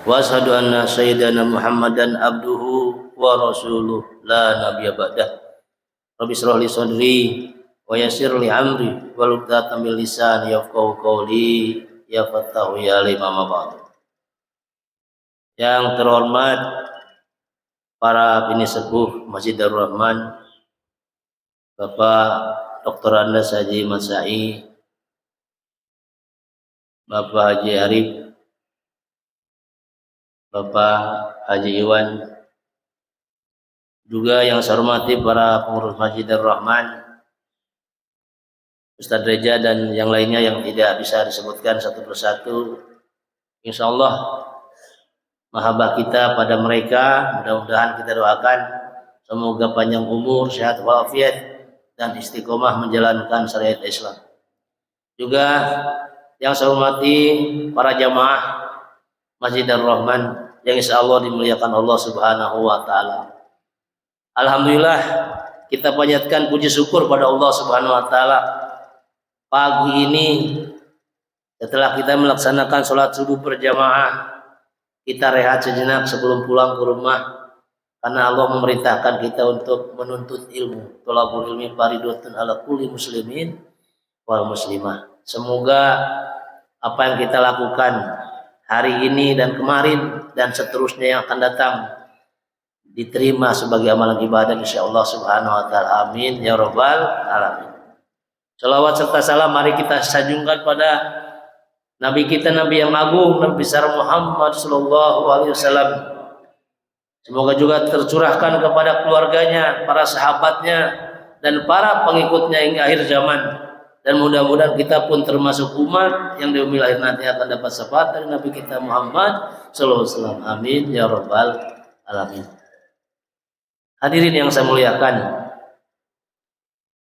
wa asyhadu anna sayyidana Muhammadan abduhu wa rasuluh la nabiyya ba'dah. Rabbi shrah li sadri wa yassir li amri wahlul 'uqdatam min lisani yafqahu qawli ya fattahu ya lima ba'd. Yang terhormat para bini sepuh Masjid Darul Rahman, Bapak Dr. Andes Haji Masai, Bapak Haji Arif, Bapak Haji Iwan, juga yang saya hormati para pengurus Masjid Darul Rahman, Ustadz Reja dan yang lainnya yang tidak bisa disebutkan satu persatu. Insya Allah mahabbah kita pada mereka, mudah-mudahan kita doakan semoga panjang umur, sehat walafiat dan istiqomah menjalankan syariat Islam. Juga yang saya hormati para jamaah Masjid Darul Rahman yang insya Allah dimuliakan Allah Subhanahu wa Ta'ala. Alhamdulillah, kita panjatkan puji syukur pada Allah Subhanahu wa Ta'ala. Pagi ini setelah kita melaksanakan sholat subuh berjamaah, kita rehat sejenak sebelum pulang ke rumah, karena Allah memerintahkan kita untuk menuntut ilmu. Thalabul ilmi faridatun ala kulli muslimin wal muslimah. Semoga apa yang kita lakukan hari ini dan kemarin dan seterusnya yang akan datang diterima sebagai amalan ibadah insyaallah subhanahu wa ta'ala. Amin ya rabbal alamin. Salawat serta salam mari kita sanjungkan pada Nabi kita, Nabi yang agung, Nabi besar Muhammad sallallahu alaihi wasallam. Semoga juga tercurahkan kepada keluarganya, para sahabatnya dan para pengikutnya hingga akhir zaman. Dan mudah-mudahan kita pun termasuk umat yang di yaumil akhir nanti akan dapat syafaat dari Nabi kita Muhammad sallallahu alaihi wasallam. Amin ya rabbal alamin. Hadirin yang saya muliakan,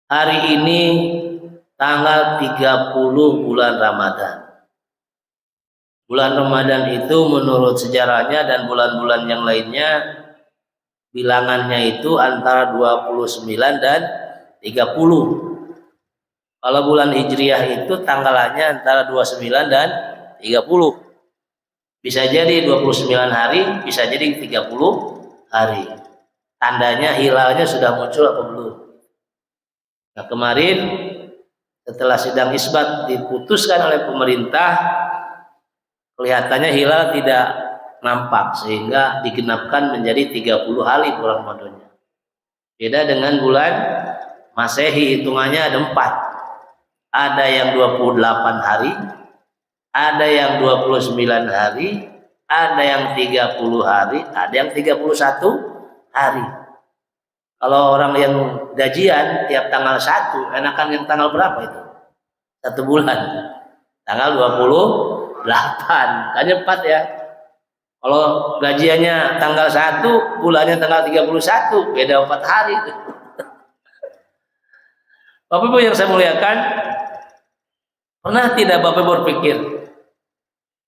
hari ini tanggal 30 bulan Ramadan. Bulan Ramadan itu menurut sejarahnya dan bulan-bulan yang lainnya bilangannya itu antara 29 dan 30. Kalau bulan Hijriah itu tanggalannya antara 29 dan 30. Bisa jadi 29 hari, bisa jadi 30 hari. Tandanya hilalnya sudah muncul atau belum. Nah, kemarin setelah sidang isbat diputuskan oleh pemerintah, kelihatannya hilal tidak nampak sehingga digenapkan menjadi 30 hari bulan Ramadannya. Beda dengan bulan Masehi, hitungannya ada 4. Ada yang 28 hari, ada yang 29 hari, ada yang 30 hari, ada yang 31 hari. Kalau orang yang gajian tiap tanggal 1, enakan yang tanggal berapa itu? 1 bulan. Tanggal 28. Kan 4 ya. Kalau gajiannya tanggal 1, bulannya tanggal 31, beda 4 hari. Bapak Ibu yang saya muliakan, pernah tidak Bapak Ibu berpikir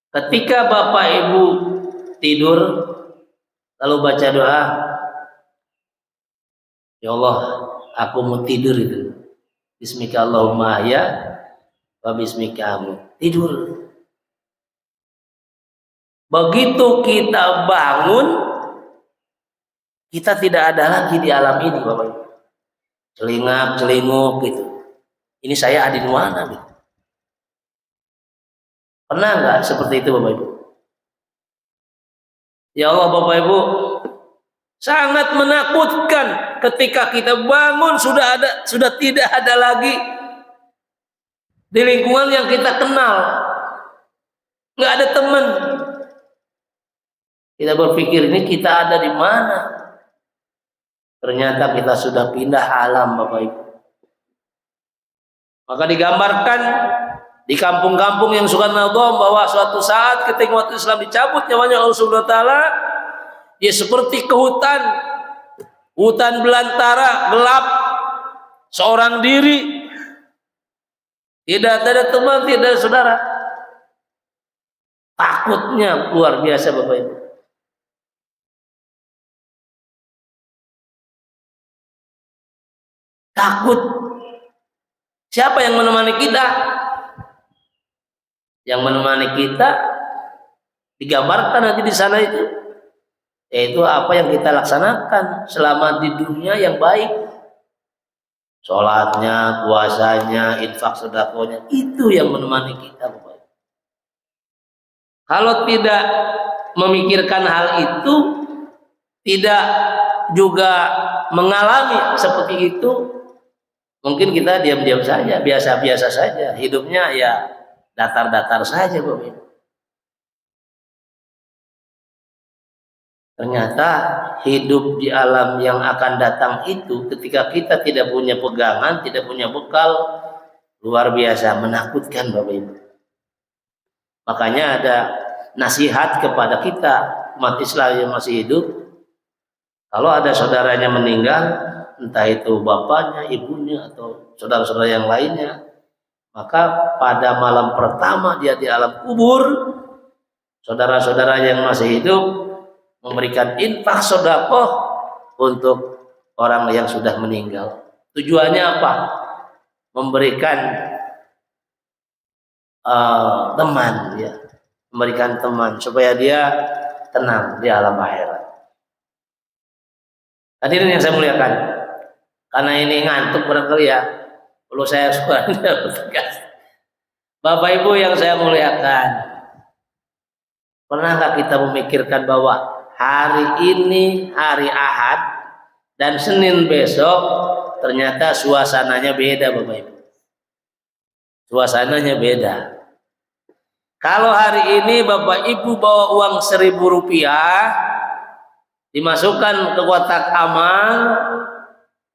ketika Bapak Ibu tidur lalu baca doa, ya Allah, aku mau tidur itu. Bismika Allahumma ahya wa bismika amut. Tidur. Begitu kita bangun, kita tidak ada lagi di alam ini, Bapak Ibu. Celingak, celinguk gitu. Ini saya ada di mana gitu. Pernah nggak seperti itu Bapak Ibu? Ya Allah Bapak Ibu, sangat menakutkan ketika kita bangun sudah tidak ada lagi di lingkungan yang kita kenal, nggak ada teman. Kita berpikir ini kita ada di mana? Ternyata kita sudah pindah alam Bapak Ibu. Maka digambarkan di kampung-kampung yang suka nadom bahwa suatu saat ketika umat Islam dicabut nyawanya Allah Subhanahu wa Ta'ala, dia seperti ke hutan belantara, gelap, seorang diri, tidak ada teman, tidak ada saudara. Takutnya luar biasa Bapak Ibu. Takut. Siapa yang menemani kita? Yang menemani kita digambarkan nanti di sana itu, yaitu apa yang kita laksanakan selama di dunia yang baik, sholatnya, puasanya, infak sedekahnya, itu yang menemani kita. Kalau tidak memikirkan hal itu, tidak juga mengalami seperti itu, mungkin kita diam-diam saja, biasa-biasa saja, hidupnya ya datar-datar saja, Bapak Ibu. Ternyata hidup di alam yang akan datang itu, ketika kita tidak punya pegangan, tidak punya bekal, luar biasa menakutkan, Bapak Ibu. Makanya ada nasihat kepada kita umat Islam yang masih hidup, kalau ada saudaranya meninggal, entah itu bapaknya, ibunya, atau saudara-saudara yang lainnya, maka pada malam pertama dia di alam kubur, saudara-saudara yang masih hidup memberikan infak sedekah untuk orang yang sudah meninggal. Tujuannya apa? Memberikan teman, ya, memberikan teman supaya dia tenang di alam akhirat. Hadirin yang saya muliakan, karena ini ngantuk barangkali ya, perlu saya suaranya bertegas. Bapak Ibu yang saya muliakan, pernahkah kita memikirkan bahwa hari ini hari Ahad dan Senin besok ternyata suasananya beda, Bapak Ibu. Suasananya beda. Kalau hari ini Bapak Ibu bawa uang Rp1.000 dimasukkan ke kotak amal,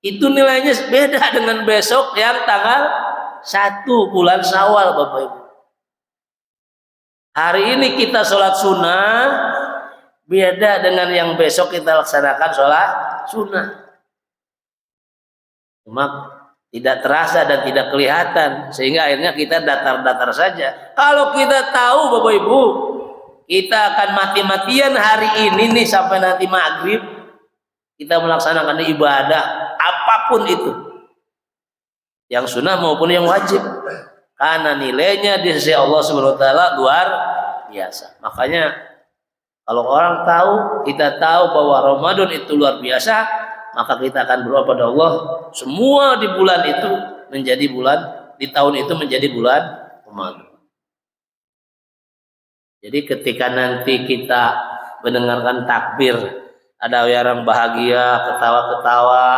itu nilainya beda dengan besok yang tanggal 1 bulan Syawal, Bapak Ibu. Hari ini kita sholat sunnah beda dengan yang besok kita laksanakan sholat sunnah. Cuma tidak terasa dan tidak kelihatan, sehingga akhirnya kita datar-datar saja. Kalau kita tahu, Bapak Ibu, kita akan mati-matian hari ini nih sampai nanti maghrib, kita melaksanakan ibadah apapun itu, yang sunnah maupun yang wajib, karena nilainya di sisi Allah Subhanahu wa taala luar biasa. Makanya kalau orang tahu, kita tahu bahwa Ramadan itu luar biasa, maka kita akan berdoa pada Allah, semua di bulan itu menjadi bulan, di tahun itu menjadi bulan Ramadan. Jadi ketika nanti kita mendengarkan takbir, ada orang bahagia, ketawa-ketawa,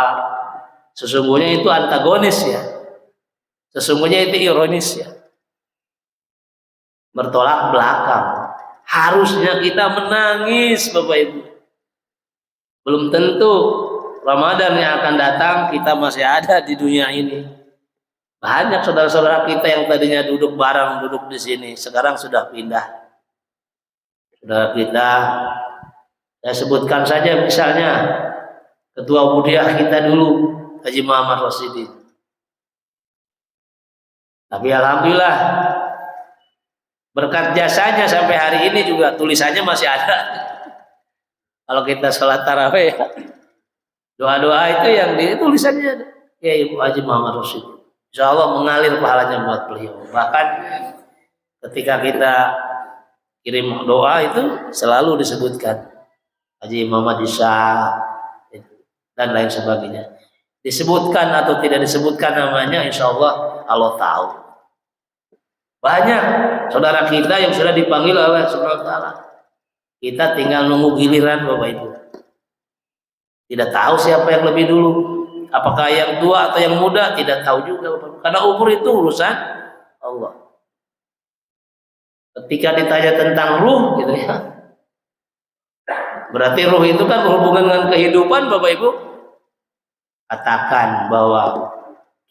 sesungguhnya itu antagonis ya, sesungguhnya itu ironis ya, bertolak belakang. Harusnya kita menangis, Bapak Ibu. Belum tentu Ramadan yang akan datang kita masih ada di dunia ini. Banyak saudara-saudara kita yang tadinya duduk bareng, duduk di sini, sekarang sudah pindah. Saudara kita, saya sebutkan saja misalnya Ketua Mudiah kita dulu, Haji Muhammad Rasidin. Tapi alhamdulillah berkat jasanya sampai hari ini juga tulisannya masih ada. Kalau kita sholat tarawih, doa-doa itu yang tulisannya ya Ibu Haji Muhammad Rasidin. Insya Allah mengalir pahalanya buat beliau. Bahkan ketika kita kirim doa itu selalu disebutkan Haji Muhammad Isa dan lain sebagainya. Disebutkan atau tidak disebutkan namanya, insya Allah Allah tahu. Banyak saudara kita yang sudah dipanggil oleh Subhanahu wa taala. Kita tinggal nunggu giliran, Bapak Ibu. Tidak tahu siapa yang lebih dulu. Apakah yang tua atau yang muda, tidak tahu juga, Bapak Ibu. Karena umur itu urusan Allah. Ketika ditanya tentang ruh gitu ya, berarti ruh itu kan berhubungan dengan kehidupan, Bapak Ibu. Katakan bahwa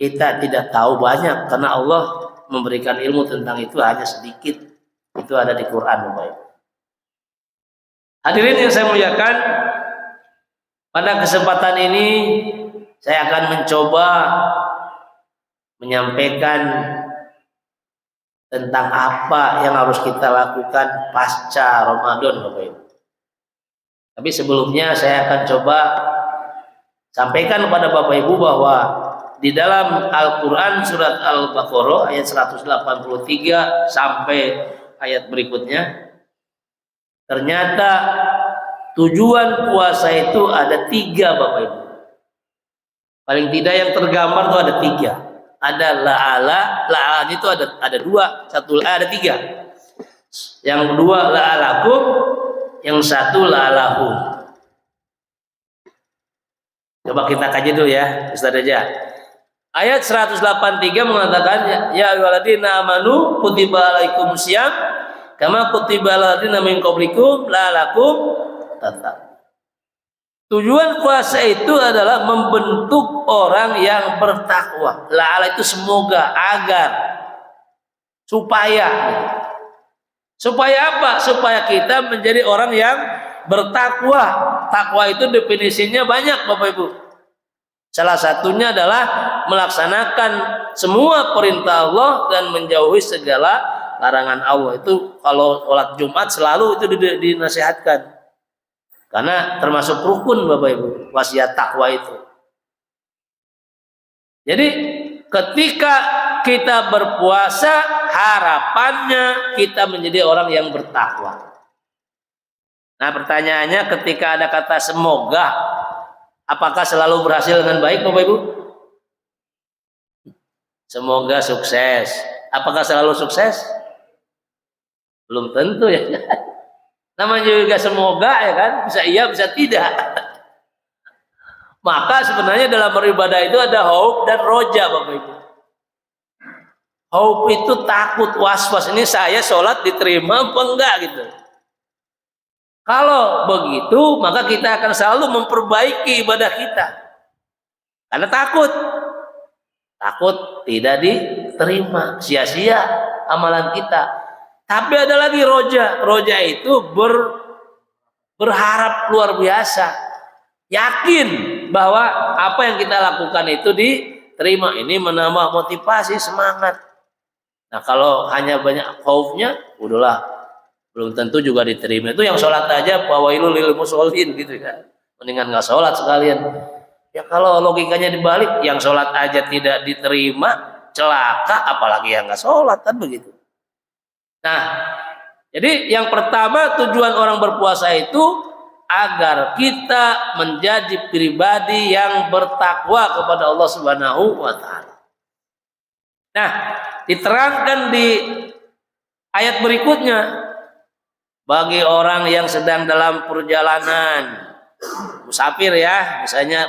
kita tidak tahu banyak karena Allah memberikan ilmu tentang itu hanya sedikit. Itu ada di Quran, Bapak Ibu. Hadirin yang saya muliakan, pada kesempatan ini saya akan mencoba menyampaikan tentang apa yang harus kita lakukan pasca Ramadan, Bapak Ibu. Tapi sebelumnya saya akan coba sampaikan kepada Bapak Ibu bahwa di dalam Al-Quran surat Al-Baqarah ayat 183 sampai ayat berikutnya, Ternyata tujuan puasa itu ada 3 Bapak Ibu. Paling tidak yang tergambar itu ada 3. Ada la'ala itu ada 2, satu ada 3. Yang kedua la'alakum, yang satu la'alahum. Coba kita kaji dulu ya, Ustaz aja. Ayat 183 mengatakan ya ayyuhalladzina amanu kutiba alaikumusiyam kama kutiba alal ladzina min qablikum la'alakum tattaqun. Tujuan puasa itu adalah membentuk orang yang bertakwa. La'ala itu semoga, agar, supaya. Supaya apa? Supaya kita menjadi orang yang bertakwa. Takwa itu definisinya banyak Bapak Ibu. Salah satunya adalah melaksanakan semua perintah Allah dan menjauhi segala larangan Allah. Itu kalau sholat Jumat selalu itu dinasihatkan. Karena termasuk rukun Bapak Ibu, wasiat takwa itu. Jadi ketika kita berpuasa, harapannya kita menjadi orang yang bertakwa. Nah pertanyaannya, ketika ada kata semoga, apakah selalu berhasil dengan baik Bapak Ibu? Semoga sukses. Apakah selalu sukses? Belum tentu ya. Namanya juga semoga ya kan, bisa iya bisa tidak. Maka sebenarnya dalam beribadah itu ada hope dan roja Bapak Ibu. Hope itu takut, was-was, ini saya sholat diterima apa enggak gitu. Kalau begitu maka kita akan selalu memperbaiki ibadah kita. Karena takut tidak diterima, sia-sia amalan kita. Tapi ada lagi roja. Roja itu berharap luar biasa. Yakin bahwa apa yang kita lakukan itu diterima. Ini menambah motivasi, semangat. Nah kalau hanya banyak khaufnya, udahlah, belum tentu juga diterima. Itu yang sholat aja, fawailul lil musholin gitu kan. Mendingan nggak sholat sekalian. Ya kalau logikanya dibalik, yang sholat aja tidak diterima, celaka, apalagi yang nggak sholat kan begitu. Nah, jadi yang pertama tujuan orang berpuasa itu agar kita menjadi pribadi yang bertakwa kepada Allah Subhanahu wa taala. Nah, diterangkan di ayat berikutnya, bagi orang yang sedang dalam perjalanan musafir ya, misalnya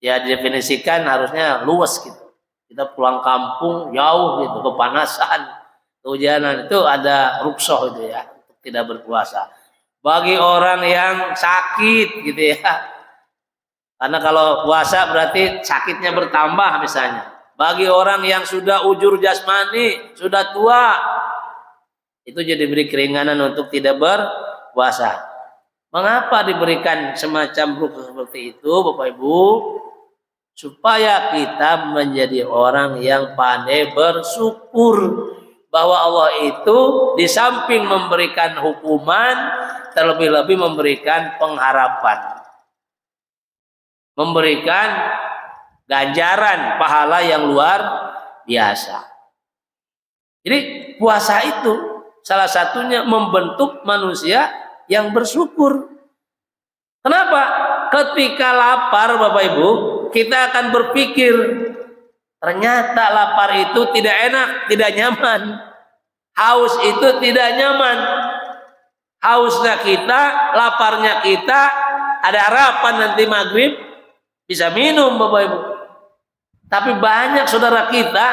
ya didefinisikan harusnya luas gitu. Kita pulang kampung jauh gitu, kepanasan, kehujanan, itu ada ruksoh itu ya, tidak berpuasa. Bagi orang yang sakit gitu ya, karena kalau puasa berarti sakitnya bertambah misalnya. Bagi orang yang sudah ujur jasmani, sudah tua, itu jadi beri keringanan untuk tidak berpuasa. Mengapa diberikan semacam rukun seperti itu Bapak Ibu? Supaya kita menjadi orang yang pandai bersyukur bahwa Allah itu di samping memberikan hukuman, terlebih-lebih memberikan pengharapan, memberikan ganjaran pahala yang luar biasa. Jadi puasa itu salah satunya membentuk manusia yang bersyukur. Kenapa? Ketika lapar Bapak Ibu, kita akan berpikir, ternyata lapar itu tidak enak, tidak nyaman. Haus itu tidak nyaman. Hausnya kita, laparnya kita, ada harapan nanti maghrib bisa minum Bapak Ibu. Tapi banyak saudara kita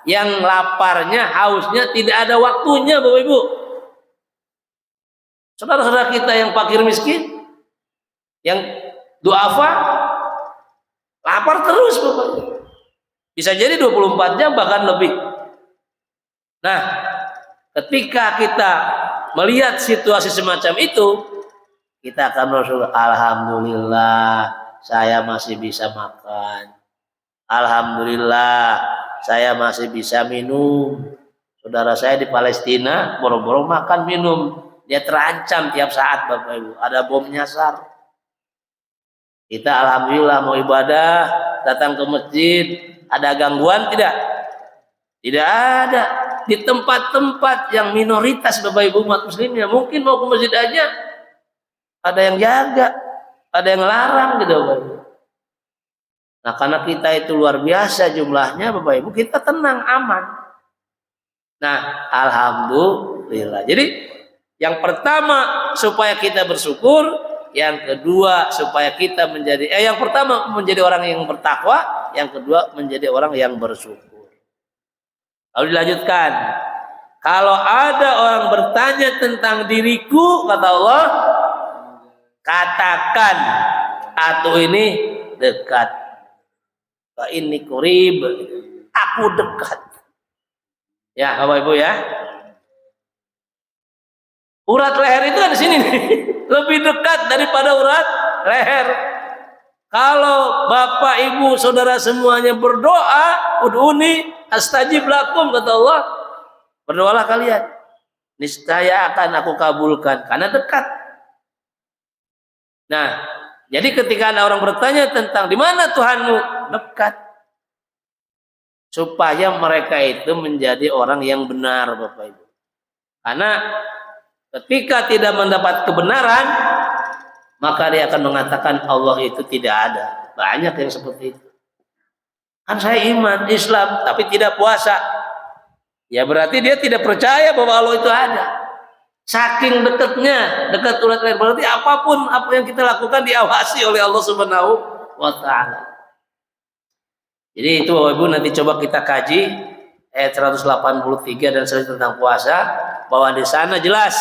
yang laparnya, hausnya tidak ada waktunya Bapak Ibu. Saudara-saudara kita yang fakir miskin, yang duafa, lapar terus Bapak Ibu. Bisa jadi 24 jam bahkan lebih. Nah, ketika kita melihat situasi semacam itu, kita akan bersyukur, alhamdulillah saya masih bisa makan. Alhamdulillah saya masih bisa minum. Saudara saya di Palestina boro-boro makan minum, dia terancam tiap saat Bapak Ibu, ada bom nyasar. Kita alhamdulillah mau ibadah, datang ke masjid, ada gangguan tidak? Tidak ada. di tempat-tempat yang minoritas Bapak Ibu umat muslimnya, mungkin mau ke masjid aja ada yang jaga, ada yang larang gitu Bapak Ibu. Nah, karena kita itu luar biasa jumlahnya Bapak Ibu, kita tenang, aman. Nah, alhamdulillah. Jadi yang pertama supaya kita bersyukur, yang kedua supaya kita menjadi yang pertama menjadi orang yang bertakwa, yang kedua menjadi orang yang bersyukur. Lalu dilanjutkan, kalau ada orang bertanya tentang diriku, kata Allah, katakan aku ini dekat. Ini qarib, aku dekat. Ya, Bapak Ibu ya. Urat leher itu kan di sini nih. Lebih dekat daripada urat leher. Kalau Bapak Ibu Saudara semuanya berdoa, ud'uni astajib lakum, kata Allah. Berdoalah kalian, niscaya akan aku kabulkan, karena dekat. Nah, jadi ketika ada orang bertanya tentang di mana Tuhanmu, dekat. Supaya mereka itu menjadi orang yang benar Bapak Ibu. Karena ketika tidak mendapat kebenaran, maka dia akan mengatakan Allah itu tidak ada. Banyak yang seperti itu. Kan saya iman Islam tapi tidak puasa. Ya berarti dia tidak percaya bahwa Allah itu ada. Saking dekatnya, dekat urat leher, berarti apapun apa yang kita lakukan diawasi oleh Allah Subhanahu wa taala. Jadi itu Bapak Ibu, nanti coba kita kaji ayat 183 dan selanjutnya tentang puasa, bahwa di sana jelas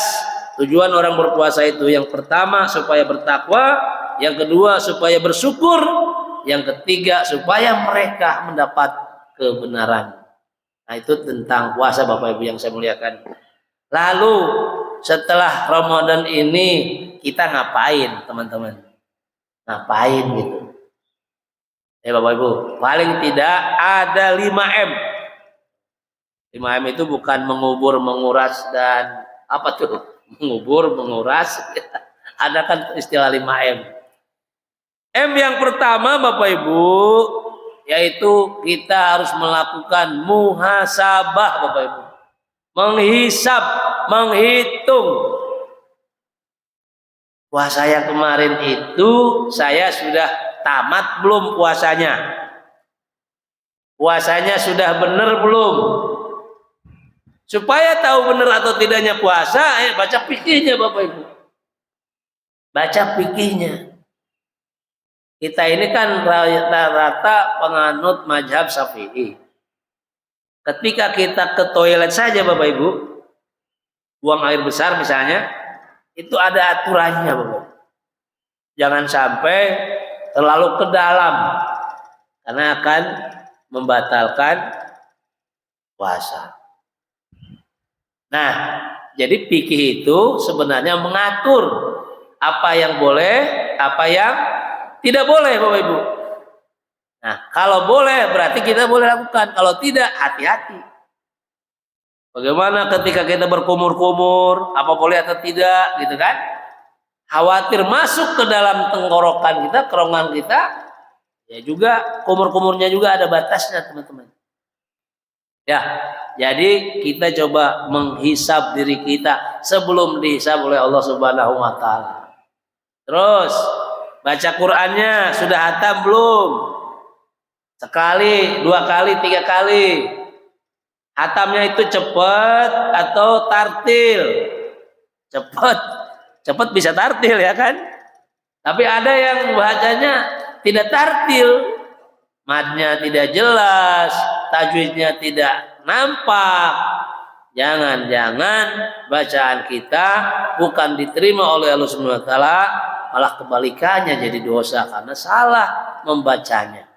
tujuan orang berpuasa itu yang pertama supaya bertakwa, yang kedua supaya bersyukur, yang ketiga supaya mereka mendapat kebenaran. Nah, itu tentang puasa Bapak Ibu yang saya muliakan. Lalu setelah Ramadan ini kita ngapain teman-teman? Ngapain gitu? Bapak Ibu, paling tidak ada 5M. 5M itu bukan mengubur, menguras, dan apa tuh? Mengubur, menguras. Ada kan istilah 5M. M yang pertama Bapak Ibu, yaitu kita harus melakukan muhasabah Bapak Ibu. Menghisab, menghitung. Puasa yang kemarin itu saya sudah tamat belum puasanya? Puasanya sudah benar belum? Supaya tahu benar atau tidaknya puasa, baca fikihnya Bapak Ibu. Baca fikihnya. Kita ini kan rata-rata penganut mazhab Syafi'i. Ketika kita ke toilet saja Bapak Ibu, buang air besar misalnya, itu ada aturannya Bapak. Jangan sampai terlalu ke dalam, karena akan membatalkan puasa. Nah, jadi fikih itu sebenarnya mengatur apa yang boleh, apa yang tidak boleh Bapak Ibu. Nah, kalau boleh berarti kita boleh lakukan, kalau tidak hati-hati. Bagaimana ketika kita berkumur-kumur, apa boleh atau tidak gitu kan? Khawatir masuk ke dalam tenggorokan kita, kerongkongan kita, ya juga kumur-kumurnya juga ada batasnya teman-teman. Ya, jadi kita coba menghisab diri kita sebelum dihisab oleh Allah Subhanahu wa taala. Terus baca Qur'annya sudah hatam belum? Sekali, 2 kali, 3 kali. Hatamnya itu cepat atau tartil? Cepat bisa tartil ya kan? Tapi ada yang bacanya tidak tartil, madnya tidak jelas, tajwidnya tidak nampak. Jangan-jangan bacaan kita bukan diterima oleh Allah Subhanahu wa taala, malah kebalikannya jadi dosa karena salah membacanya.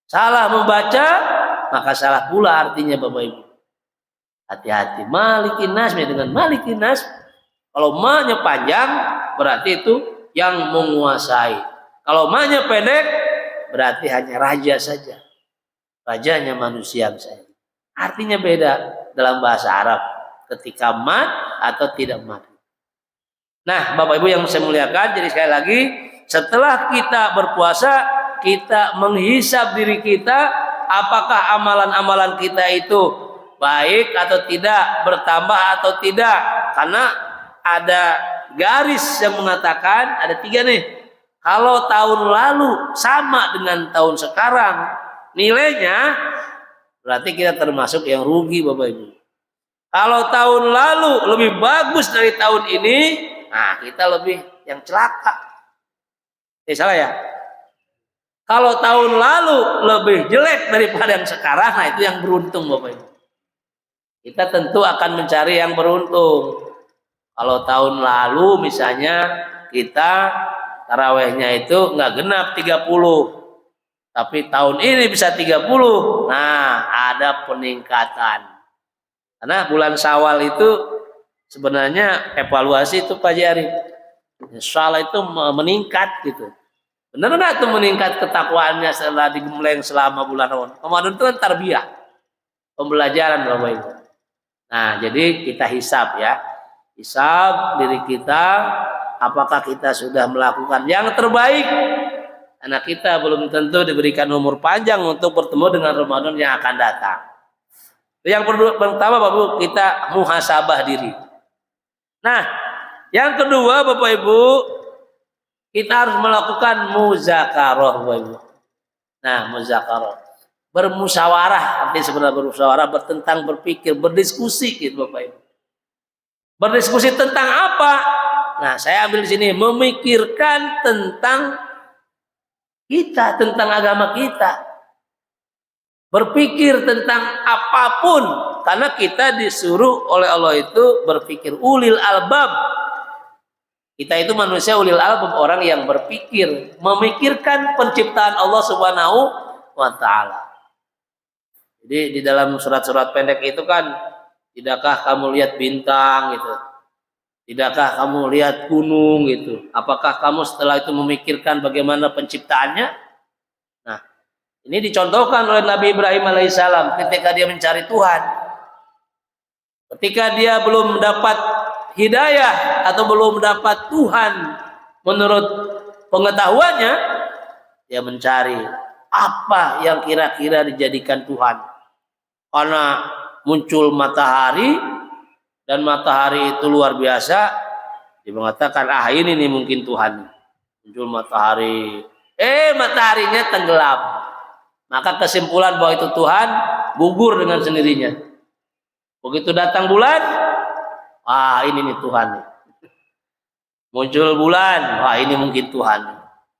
Salah membaca maka salah pula artinya Bapak Ibu. Hati-hati, Malikin Nas dengan Malikin Nas. Kalau ma-nya panjang berarti itu yang menguasai. Kalau ma-nya pendek berarti hanya raja saja. Rajanya manusia saja. Artinya beda dalam bahasa Arab ketika mat atau tidak mat. Nah, Bapak Ibu yang saya muliakan, jadi sekali lagi setelah kita berpuasa, kita menghisab diri kita apakah amalan-amalan kita itu baik atau tidak, bertambah atau tidak. Karena ada garis yang mengatakan, ada 3 nih. Kalau tahun lalu sama dengan tahun sekarang nilainya, berarti kita termasuk yang rugi Bapak Ibu. Kalau tahun lalu lebih bagus dari tahun ini, nah kita lebih yang celaka. Salah ya? Kalau tahun lalu lebih jelek daripada yang sekarang, nah itu yang beruntung Bapak Ibu. Kita tentu akan mencari yang beruntung. Kalau tahun lalu misalnya kita tarawehnya itu nggak genap 30, tapi tahun ini bisa 30, nah ada peningkatan. Karena bulan Syawal itu sebenarnya evaluasi itu Pak Jari, insya Allah itu meningkat gitu. Benar nggak tuh meningkat ketakwaannya setelah digembleng selama bulan Ramadan itu kan tarbiyah, pembelajaran Bapak Ibu. Nah jadi kita hisab ya, hisab diri kita, apakah kita sudah melakukan yang terbaik. Karena kita belum tentu diberikan umur panjang untuk bertemu dengan Ramadan yang akan datang. Yang pertama Bapak Ibu, kita muhasabah diri. Nah, yang kedua Bapak Ibu, kita harus melakukan muzakarah Bapak Ibu. Nah, muzakarah, bermusyawarah, artinya sebenarnya bermusyawarah tentang berpikir, berdiskusi gitu Bapak Ibu. Berdiskusi tentang apa? Nah, saya ambil di sini memikirkan tentang kita, tentang agama kita. Berpikir tentang apapun, karena kita disuruh oleh Allah itu berpikir. Ulil albab, kita itu manusia ulil albab, orang yang berpikir, memikirkan penciptaan Allah Subhanahu wa Ta'ala. Jadi di dalam surat-surat pendek itu kan, tidakkah kamu lihat bintang gitu, tidakkah kamu lihat gunung gitu, apakah kamu setelah itu memikirkan bagaimana penciptaannya? Nah, ini dicontohkan oleh Nabi Ibrahim alaihissalam ketika dia mencari Tuhan. Ketika dia belum mendapat hidayah atau belum mendapat Tuhan menurut pengetahuannya, dia mencari apa yang kira-kira dijadikan Tuhan. Karena muncul matahari, dan matahari itu luar biasa, dia mengatakan, ini nih mungkin Tuhan. Muncul matahari, mataharinya tenggelam. Maka kesimpulan bahwa itu Tuhan gugur dengan sendirinya. Begitu datang bulan, ini nih Tuhan. Muncul bulan, ini mungkin Tuhan.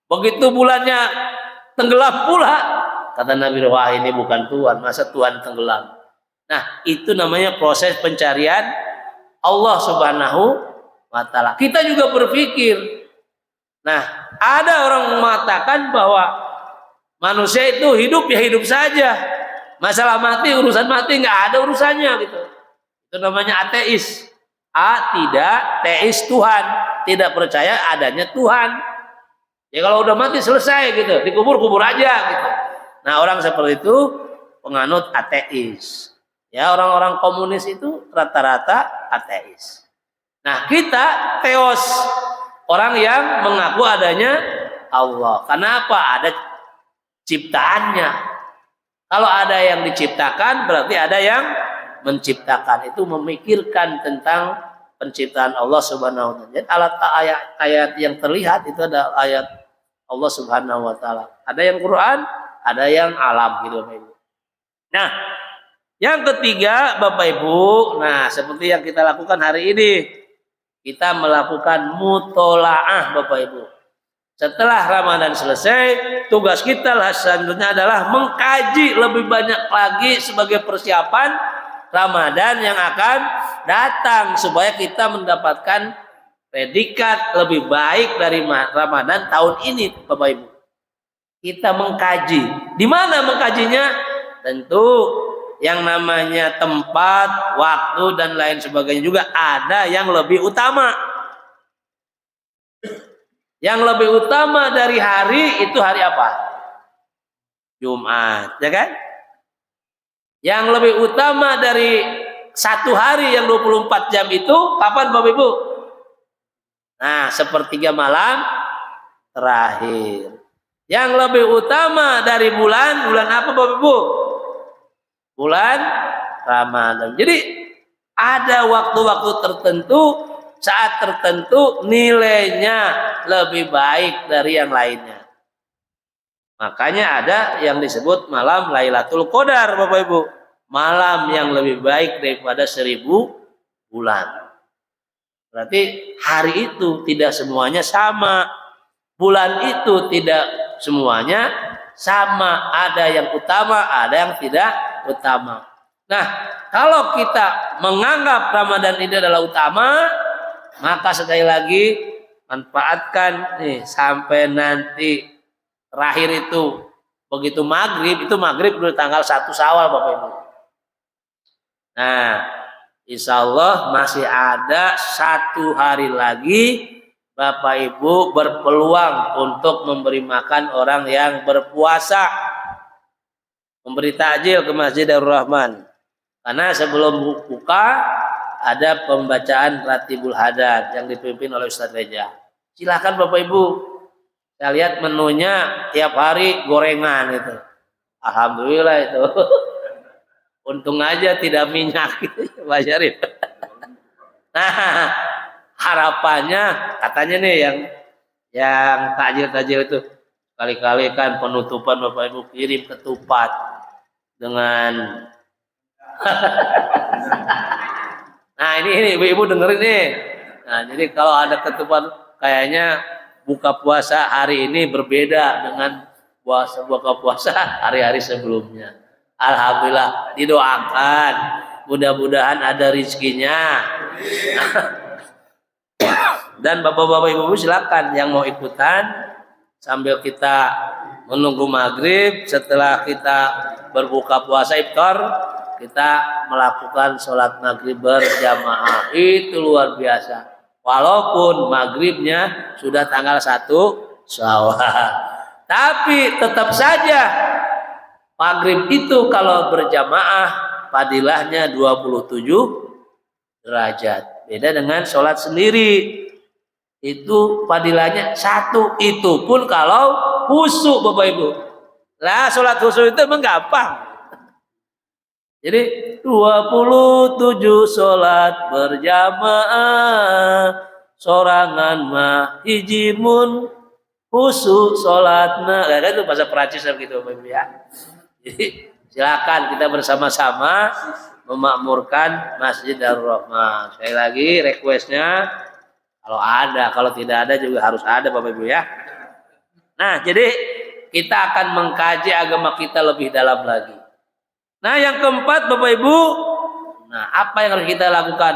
Begitu bulannya tenggelam pula, kata Nabi, ini bukan Tuhan, masa Tuhan tenggelam. Nah, itu namanya proses pencarian Allah Subhanahu wa Ta'ala. Kita juga berpikir. Nah, ada orang mengatakan bahwa manusia itu hidup ya hidup saja, masalah mati, urusan mati nggak ada urusannya gitu. Itu namanya ateis. Tidak teis Tuhan, tidak percaya adanya Tuhan. Ya kalau udah mati selesai gitu, dikubur-kubur aja gitu. Nah, orang seperti itu penganut ateis. Ya, orang-orang komunis itu rata-rata ateis. Nah, kita teos, orang yang mengaku adanya Allah. Kenapa? Ada ciptaannya. Kalau ada yang diciptakan, berarti ada yang menciptakan. Itu memikirkan tentang penciptaan Allah Subhanahu wa Ta'ala. Jadi ayat yang terlihat itu ada ayat Allah Subhanahu wa Ta'ala. Ada yang Quran, ada yang alam gitu Bapak Ibu. Nah, yang ketiga Bapak Ibu, nah seperti yang kita lakukan hari ini, kita melakukan mutolaah Bapak Ibu. Setelah Ramadan selesai, tugas kita selanjutnya adalah mengkaji lebih banyak lagi sebagai persiapan Ramadan yang akan datang, supaya kita mendapatkan predikat lebih baik dari Ramadan tahun ini Bapak Ibu. Kita mengkaji. Di mana mengkajinya? Tentu yang namanya tempat, waktu, dan lain sebagainya juga ada yang lebih utama. Yang lebih utama dari hari itu hari apa? Jumat, ya kan? Yang lebih utama dari satu hari yang 24 jam itu kapan Bapak Ibu? Nah, sepertiga malam terakhir. Yang lebih utama dari bulan apa Bapak Ibu? Bulan Ramadan. Jadi ada waktu-waktu tertentu, saat tertentu nilainya lebih baik dari yang lainnya. Makanya ada yang disebut malam Lailatul Qadar, Bapak Ibu. Malam yang lebih baik daripada 1000 bulan. Berarti hari itu tidak semuanya sama. Bulan itu tidak semuanya sama. Ada yang utama, ada yang tidak utama. Nah, kalau kita menganggap Ramadan ini adalah utama, maka sekali lagi manfaatkan nih sampai nanti terakhir itu begitu maghrib, itu maghrib udah tanggal 1 Syawal Bapak Ibu. Nah, insya Allah masih ada 1 hari lagi Bapak Ibu berpeluang untuk memberi makan orang yang berpuasa, memberi takjil ke Masjidil Rahman. Karena sebelum buka ada pembacaan Ratibul Hadad yang dipimpin oleh Ustaz Reja. Silakan Bapak Ibu. Saya lihat menunya tiap hari gorengan itu. Alhamdulillah itu. Untung aja tidak minyak gitu, Pak Syarif. Nah, harapannya katanya nih yang takjil-takjil itu kali-kali kan penutupan Bapak Ibu kirim ketupat dengan nah ini ibu-ibu dengerin nih. Nah jadi kalau ada ketupat kayaknya buka puasa hari ini berbeda dengan buka puasa hari-hari sebelumnya. Alhamdulillah, didoakan mudah-mudahan ada rizkinya. Dan bapak-bapak ibu-ibu silakan yang mau ikutan sambil kita menunggu maghrib. Setelah kita berbuka puasa iftar, kita melakukan sholat maghrib berjamaah. Itu luar biasa. Walaupun maghribnya sudah tanggal 1 Syawal, tapi tetap saja maghrib itu kalau berjamaah fadilahnya 27 derajat. Beda dengan sholat sendiri. Itu fadilahnya 1. Itu pun kalau khusyuk Bapak Ibu. Lah sholat khusyuk itu emang gampang. Jadi 27 sholat berjamaah, sorangan mah hijimun khusyuk sholatna. Nah, itu bahasa Perancis begitu Bapak Ibu ya. Jadi silakan kita bersama-sama memakmurkan Masjidil Rahman. Sekali lagi requestnya kalau ada, kalau tidak ada juga harus ada Bapak Ibu ya. Nah jadi kita akan mengkaji agama kita lebih dalam lagi. Nah yang keempat Bapak Ibu, nah apa yang harus kita lakukan?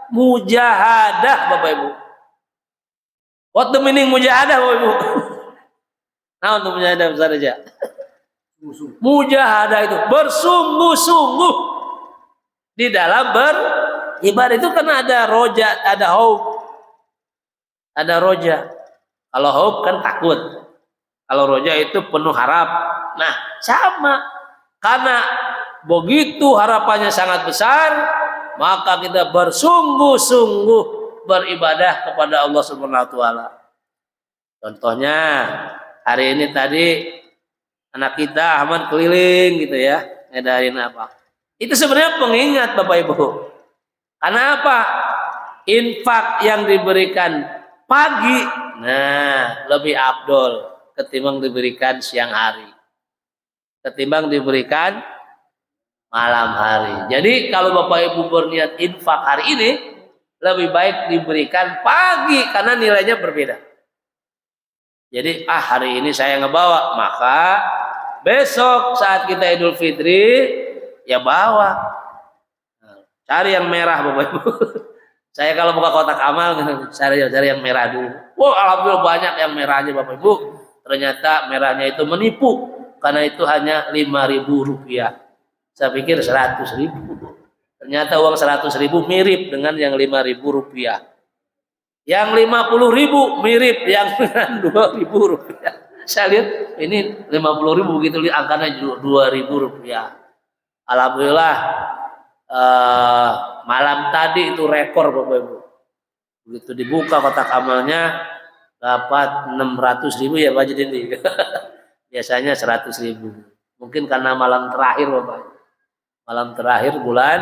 Mujahadah Bapak Ibu. What the meaning mujahadah Bapak Ibu? Nah untuk mujahadah besar aja. Mujahadah itu bersungguh-sungguh di dalam beribadah. Itu kan ada roja, ada hope, ada roja. Kalau hope kan takut, kalau roja itu penuh harap. Nah sama, karena begitu harapannya sangat besar, maka kita bersungguh-sungguh beribadah kepada Allah Subhanahu wa taala. Contohnya hari ini tadi anak kita Ahmad keliling gitu ya, ngedarin apa. Itu sebenarnya pengingat Bapak Ibu. Karena apa? Infak yang diberikan pagi, nah lebih afdol ketimbang diberikan siang hari, ketimbang diberikan malam hari. Jadi kalau Bapak Ibu berniat infak hari ini, lebih baik diberikan pagi karena nilainya berbeda. Jadi hari ini saya ngebawa, maka besok saat kita Idul Fitri ya bawa. Cari yang merah Bapak Ibu. Saya kalau buka kotak amal cari yang merah dulu. Wah, alhamdulillah banyak yang merahnya Bapak Ibu. Ternyata merahnya itu menipu karena itu hanya 5.000 rupiah. Saya pikir 100.000. Ternyata uang 100.000 mirip dengan yang 5.000 rupiah. Yang 50.000 mirip yang dengan 2.000 rupiah. Saya lihat ini 50.000 begitu angkanya 2.000 rupiah. Alhamdulillah malam tadi itu rekor Bapak Ibu. Begitu dibuka kotak amalnya dapat 600.000 ya Pak Jadi. Biasanya 100.000. Mungkin karena malam terakhir Bapak. malam terakhir bulan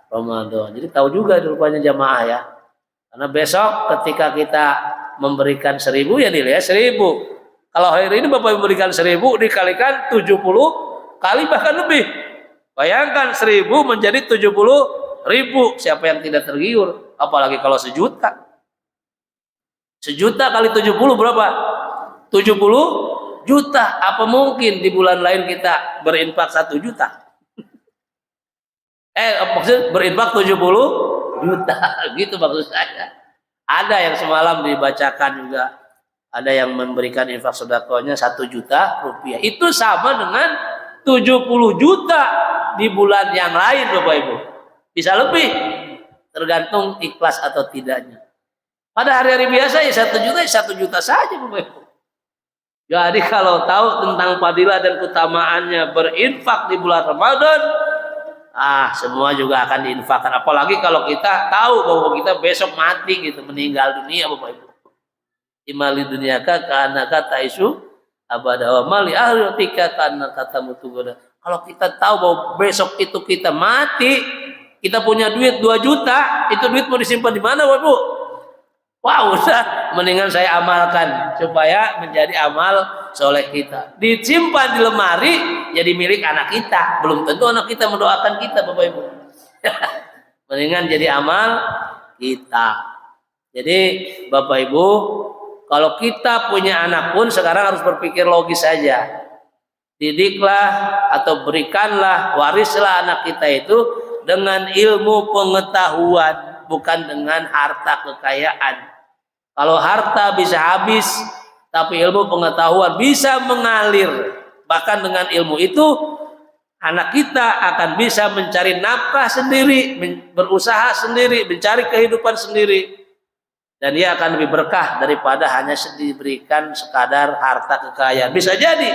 Ramadan. Jadi tahu juga rupanya jamaah ya. Karena besok ketika kita memberikan 1.000 ya nilai 1.000. Kalau hari ini Bapak memberikan 1.000 dikalikan 70 kali bahkan lebih. Bayangkan 1.000 menjadi 70.000. Siapa yang tidak tergiur? Apalagi kalau sejuta. Sejuta kali 70 berapa? 70 juta. Apa mungkin di bulan lain kita berinfak 1 juta? Maksud berinfak 70 juta. Gitu maksud saya. Ada yang semalam dibacakan juga. Ada yang memberikan infak sedekahnya 1 juta rupiah. Itu sama dengan 70 juta di bulan yang lain Bapak Ibu. Bisa lebih. Tergantung ikhlas atau tidaknya. Pada hari-hari biasa ya 1 juta ya 1 juta saja Bapak Ibu. Jadi kalau tahu tentang fadilah dan keutamaannya berinfak di bulan Ramadan, semua juga akan diinfakkan. Apalagi kalau kita tahu bahwa kita besok mati gitu, meninggal dunia Bapak Ibu. Imali dunyaka kana kata isu abada wa mali ahlitika kana kata mutugoda. Kalau kita tahu bahwa besok itu kita mati, kita punya duit 2 juta, itu duit mau disimpan di mana Bapak Ibu? Wah, udah mendingan saya amalkan supaya menjadi amal soleh kita. Disimpan di lemari jadi milik anak kita. Belum tentu anak kita mendoakan kita Bapak Ibu. Mendingan jadi amal kita. Jadi Bapak Ibu, kalau kita punya anak pun sekarang harus berpikir logis saja. Didiklah atau berikanlah, warislah anak kita itu dengan ilmu pengetahuan, bukan dengan harta kekayaan. Kalau harta bisa habis, tapi ilmu pengetahuan bisa mengalir. Bahkan dengan ilmu itu, anak kita akan bisa mencari nafkah sendiri, berusaha sendiri, mencari kehidupan sendiri. Dan dia akan lebih berkah daripada hanya diberikan sekadar harta kekayaan. Bisa jadi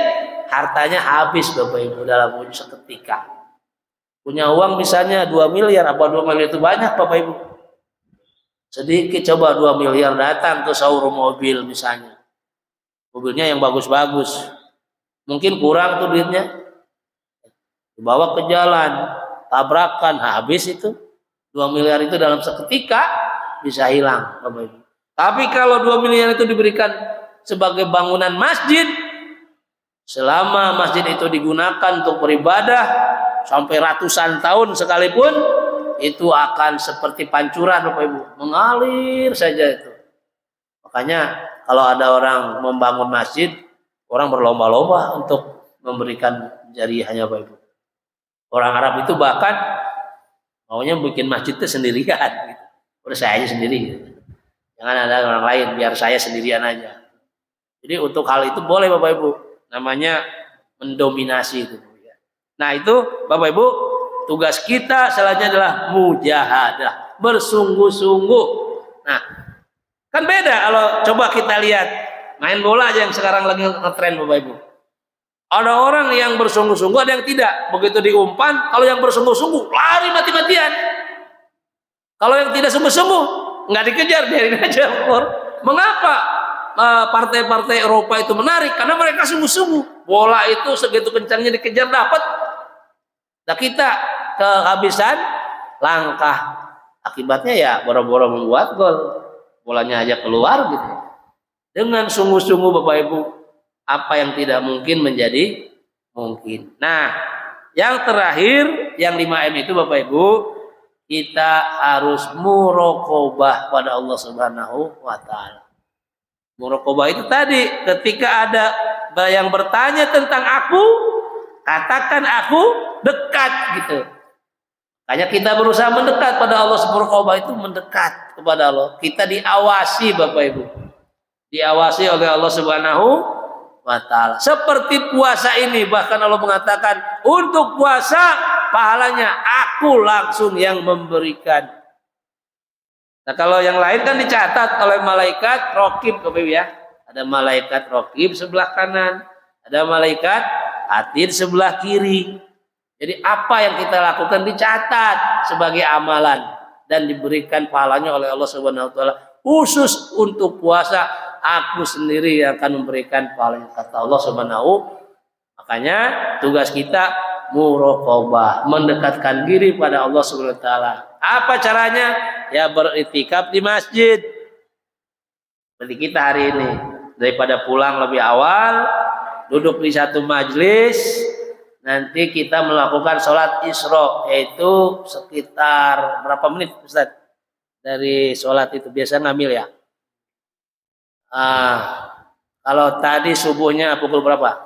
hartanya habis Bapak Ibu dalam seketika. Punya uang misalnya 2 miliar, apa 2 miliar itu banyak Bapak Ibu? Sedikit coba 2 miliar datang ke showroom mobil misalnya. Mobilnya yang bagus-bagus. Mungkin kurang tuh duitnya. Dibawa ke jalan, tabrakan, habis itu. 2 miliar itu dalam seketika bisa hilang Bapak Ibu. Tapi kalau 2 miliar itu diberikan sebagai bangunan masjid, selama masjid itu digunakan untuk beribadah sampai ratusan tahun sekalipun, itu akan seperti pancuran Bapak Ibu, mengalir saja itu. Makanya kalau ada orang membangun masjid, orang berlomba-lomba untuk memberikan jariahnya Bapak Ibu. Orang Arab itu bahkan maunya bikin masjid itu sendirian gitu. Udah saya aja sendiri gitu. Jangan ada orang lain, biar saya sendirian aja. Jadi untuk hal itu boleh Bapak Ibu, namanya mendominasi itu. Nah itu Bapak Ibu, tugas kita selanjutnya adalah mujahadah, bersungguh-sungguh. Nah, kan beda kalau coba kita lihat main bola aja yang sekarang lagi ngetren Bapak Ibu. Ada orang yang bersungguh-sungguh, ada yang tidak. Begitu diumpan, kalau yang bersungguh-sungguh lari mati-matian. Kalau yang tidak sungguh-sungguh nggak dikejar, biarin aja. Mengapa partai-partai Eropa itu menarik? Karena mereka sungguh-sungguh. Bola itu segitu kencangnya dikejar dapat. Nah kita kehabisan langkah, akibatnya ya boro-boro membuat gol, bolanya aja keluar gitu. Dengan sungguh-sungguh Bapak Ibu, apa yang tidak mungkin menjadi mungkin. Nah yang terakhir, yang 5M itu Bapak Ibu, kita harus muraqabah pada Allah Subhanahu wa Ta'ala. Muraqabah itu tadi, ketika ada yang bertanya tentang aku, katakan aku dekat gitu. Makanya kita berusaha mendekat pada Allah. Muraqabah itu mendekat kepada Allah. Kita diawasi Bapak Ibu. Diawasi oleh Allah Subhanahu wa Ta'ala. Seperti puasa ini, bahkan Allah mengatakan untuk puasa pahalanya aku langsung yang memberikan. Nah kalau yang lain kan dicatat oleh malaikat raqib Bapak Ibu ya. Ada malaikat raqib sebelah kanan, ada malaikat atid sebelah kiri. Jadi apa yang kita lakukan dicatat sebagai amalan dan diberikan pahalanya oleh Allah Subhanahu wa Ta'ala. Khusus untuk puasa, aku sendiri yang akan memberikan pahalanya, kata Allah Subhanahu. Makanya tugas kita muraqabah, mendekatkan diri pada Allah Subhanahu wa taala. Apa caranya? Ya beriktikaf di masjid. Seperti kita hari ini, daripada pulang lebih awal, duduk di satu majlis, nanti kita melakukan sholat isra, yaitu sekitar berapa menit Ustaz? Dari sholat itu biasa ngambil ya. Kalau tadi subuhnya pukul berapa?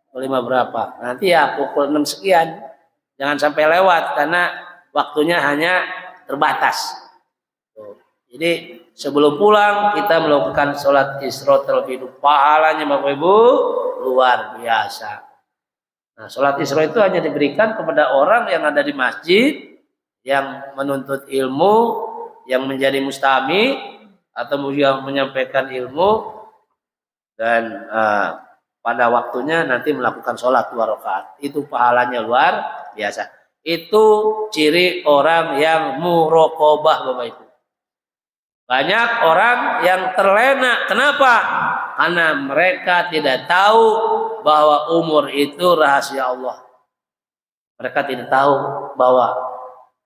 Pukul 5 berapa? Nanti ya pukul 6 sekian. Jangan sampai lewat karena waktunya hanya terbatas. Jadi sebelum pulang kita melakukan sholat isra terlebih dahulu. Pahalanya Bapak Ibu luar biasa. Nah, sholat isra itu hanya diberikan kepada orang yang ada di masjid, yang menuntut ilmu, yang menjadi mustami atau yang menyampaikan ilmu, dan pada waktunya nanti melakukan sholat 2 rakaat. Itu pahalanya luar biasa. Itu ciri orang yang muraqabah Bapak Ibu. Banyak orang yang terlena. Kenapa? Karena mereka tidak tahu bahwa umur itu rahasia Allah. Mereka tidak tahu bahwa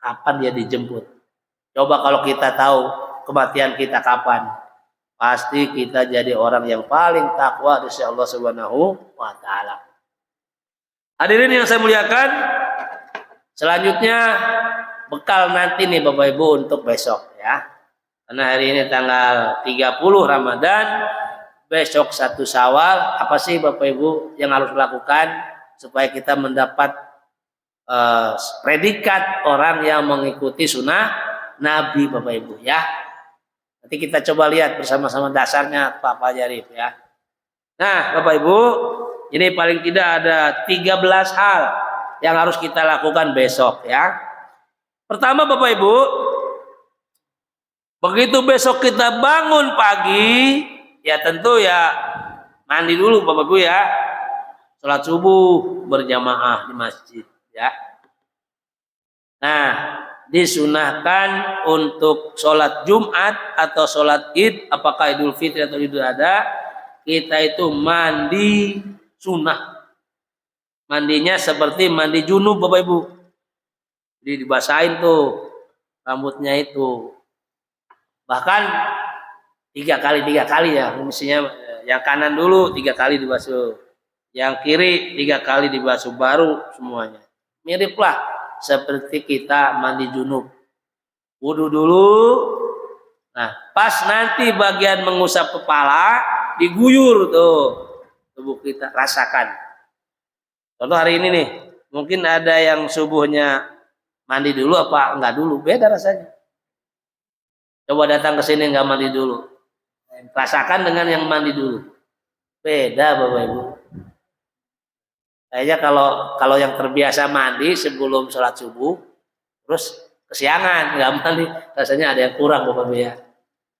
kapan dia dijemput. Coba kalau kita tahu kematian kita kapan, pasti kita jadi orang yang paling takwa di sisi Allah Subhanahu wa taala. Hadirin yang saya muliakan, selanjutnya bekal nanti nih Bapak Ibu untuk besok ya. Karena hari ini tanggal 30 Ramadan, besok 1 Syawal, apa sih Bapak Ibu yang harus lakukan supaya kita mendapat predikat orang yang mengikuti sunnah Nabi Bapak Ibu ya. Nanti kita coba lihat bersama-sama dasarnya Pak Jarif ya. Nah Bapak Ibu, ini paling tidak ada 13 hal yang harus kita lakukan besok ya. Pertama Bapak Ibu, begitu besok kita bangun pagi, ya tentu ya mandi dulu Bapak Ibu ya. Sholat subuh berjamaah di masjid ya. Nah, disunahkan untuk sholat Jumat atau sholat Id, apakah Idul Fitri atau Idul Adha, kita itu mandi sunnah. Mandinya seperti mandi junub Bapak Ibu. Jadi dibasahin tuh rambutnya itu. Bahkan 3 kali ya, mestinya yang kanan dulu 3 kali dibasuh, yang kiri 3 kali dibasuh, baru semuanya. Miriplah seperti kita mandi junub. Wudu dulu. Nah, pas nanti bagian mengusap kepala, diguyur tuh tubuh kita, rasakan. Contoh hari ini nih, mungkin ada yang subuhnya mandi dulu apa enggak dulu, beda rasanya. Coba datang ke sini nggak mandi dulu, rasakan dengan yang mandi dulu, beda Bapak Ibu. Kayaknya kalau yang terbiasa mandi sebelum sholat subuh, terus kesiangan nggak mandi, rasanya ada yang kurang Bapak Ibu ya.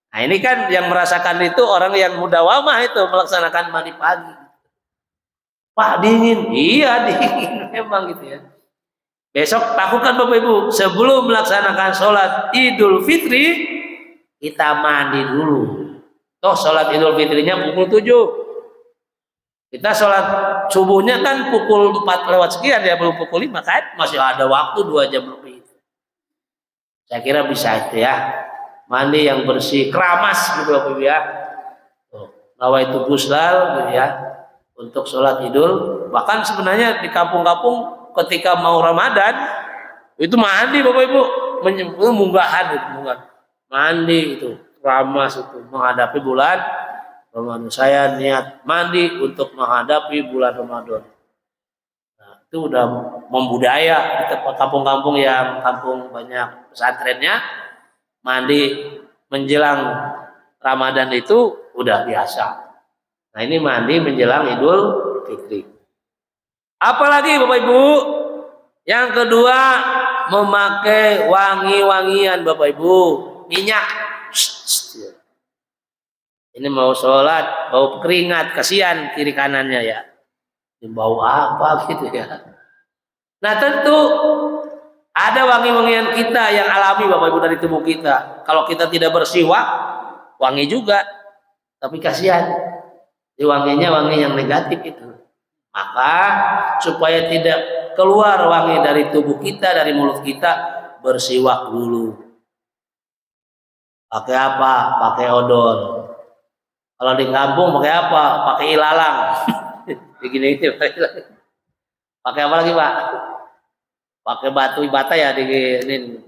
Nah ini kan yang merasakan itu orang yang mudawamah itu melaksanakan mandi pagi. Pak dingin, iya dingin memang gitu ya. Besok lakukan Bapak Ibu sebelum melaksanakan sholat Idul Fitri. Kita mandi dulu. Toh sholat Idul Fitrinya pukul 7. Kita sholat subuhnya kan pukul 4 lewat sekian ya, belum pukul 5 kan? Masih ada waktu 2 jam lebih. Saya kira bisa itu ya. Mandi yang bersih, keramas gitu Bapak Ibu ya. Nawaitu guslal gitu ya. Untuk sholat Idul. Bahkan sebenarnya di kampung-kampung ketika mau Ramadan itu mandi Bapak Ibu, munggahan gitu, munggahan. Mandi itu ramas itu menghadapi bulan Ramadan. Saya niat mandi untuk menghadapi bulan Ramadan. Nah, itu udah membudaya di kampung-kampung yang kampung banyak pesantrennya, mandi menjelang Ramadan itu udah biasa. Nah ini mandi menjelang Idul Fitri. Apalagi Bapak Ibu, yang kedua memakai wangi-wangian Bapak Ibu. Minyak. Ini mau sholat bau keringat, kasihan kiri kanannya ya, ini bau apa gitu ya. Nah tentu ada wangi-wangian kita yang alami Bapak Ibu dari tubuh kita. Kalau kita tidak bersiwak, wangi juga, tapi kasihan, wanginya wangi yang negatif itu, Maka supaya tidak keluar wangi dari tubuh kita, dari mulut kita, bersiwak dulu. Pakai apa? Pakai odol. Kalau di kampung pakai apa? Pakai ilalang. Begini itu. Pakai apa lagi, Pak? Pakai batu bata ya diginin.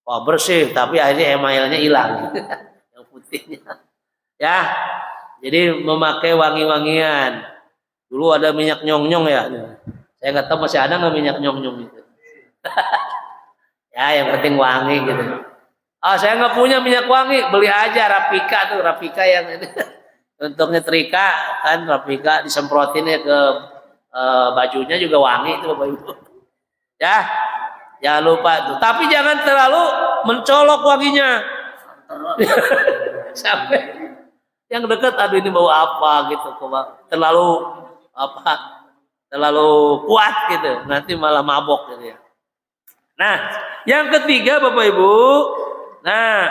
Wah, bersih, tapi akhirnya emailnya hilang. Yang putihnya. Ya. Jadi memakai wangi-wangian. Dulu ada minyak nyong-nyong ya. Saya nggak tahu masih ada nggak minyak nyong-nyong itu. Ya, yang penting wangi gitu. Saya nggak punya minyak wangi, beli aja Rapika tuh, Rapika yang ini. Untuk nyetrika kan Rapika disemprotinnya ke bajunya juga wangi itu Bapak Ibu. Ya, jangan lupa tuh. Tapi jangan terlalu mencolok wanginya. Sampai yang dekat, aduh ini bau apa gitu, terlalu apa? Terlalu kuat gitu, nanti malah mabok gitu ya. Nah, yang ketiga Bapak Ibu, nah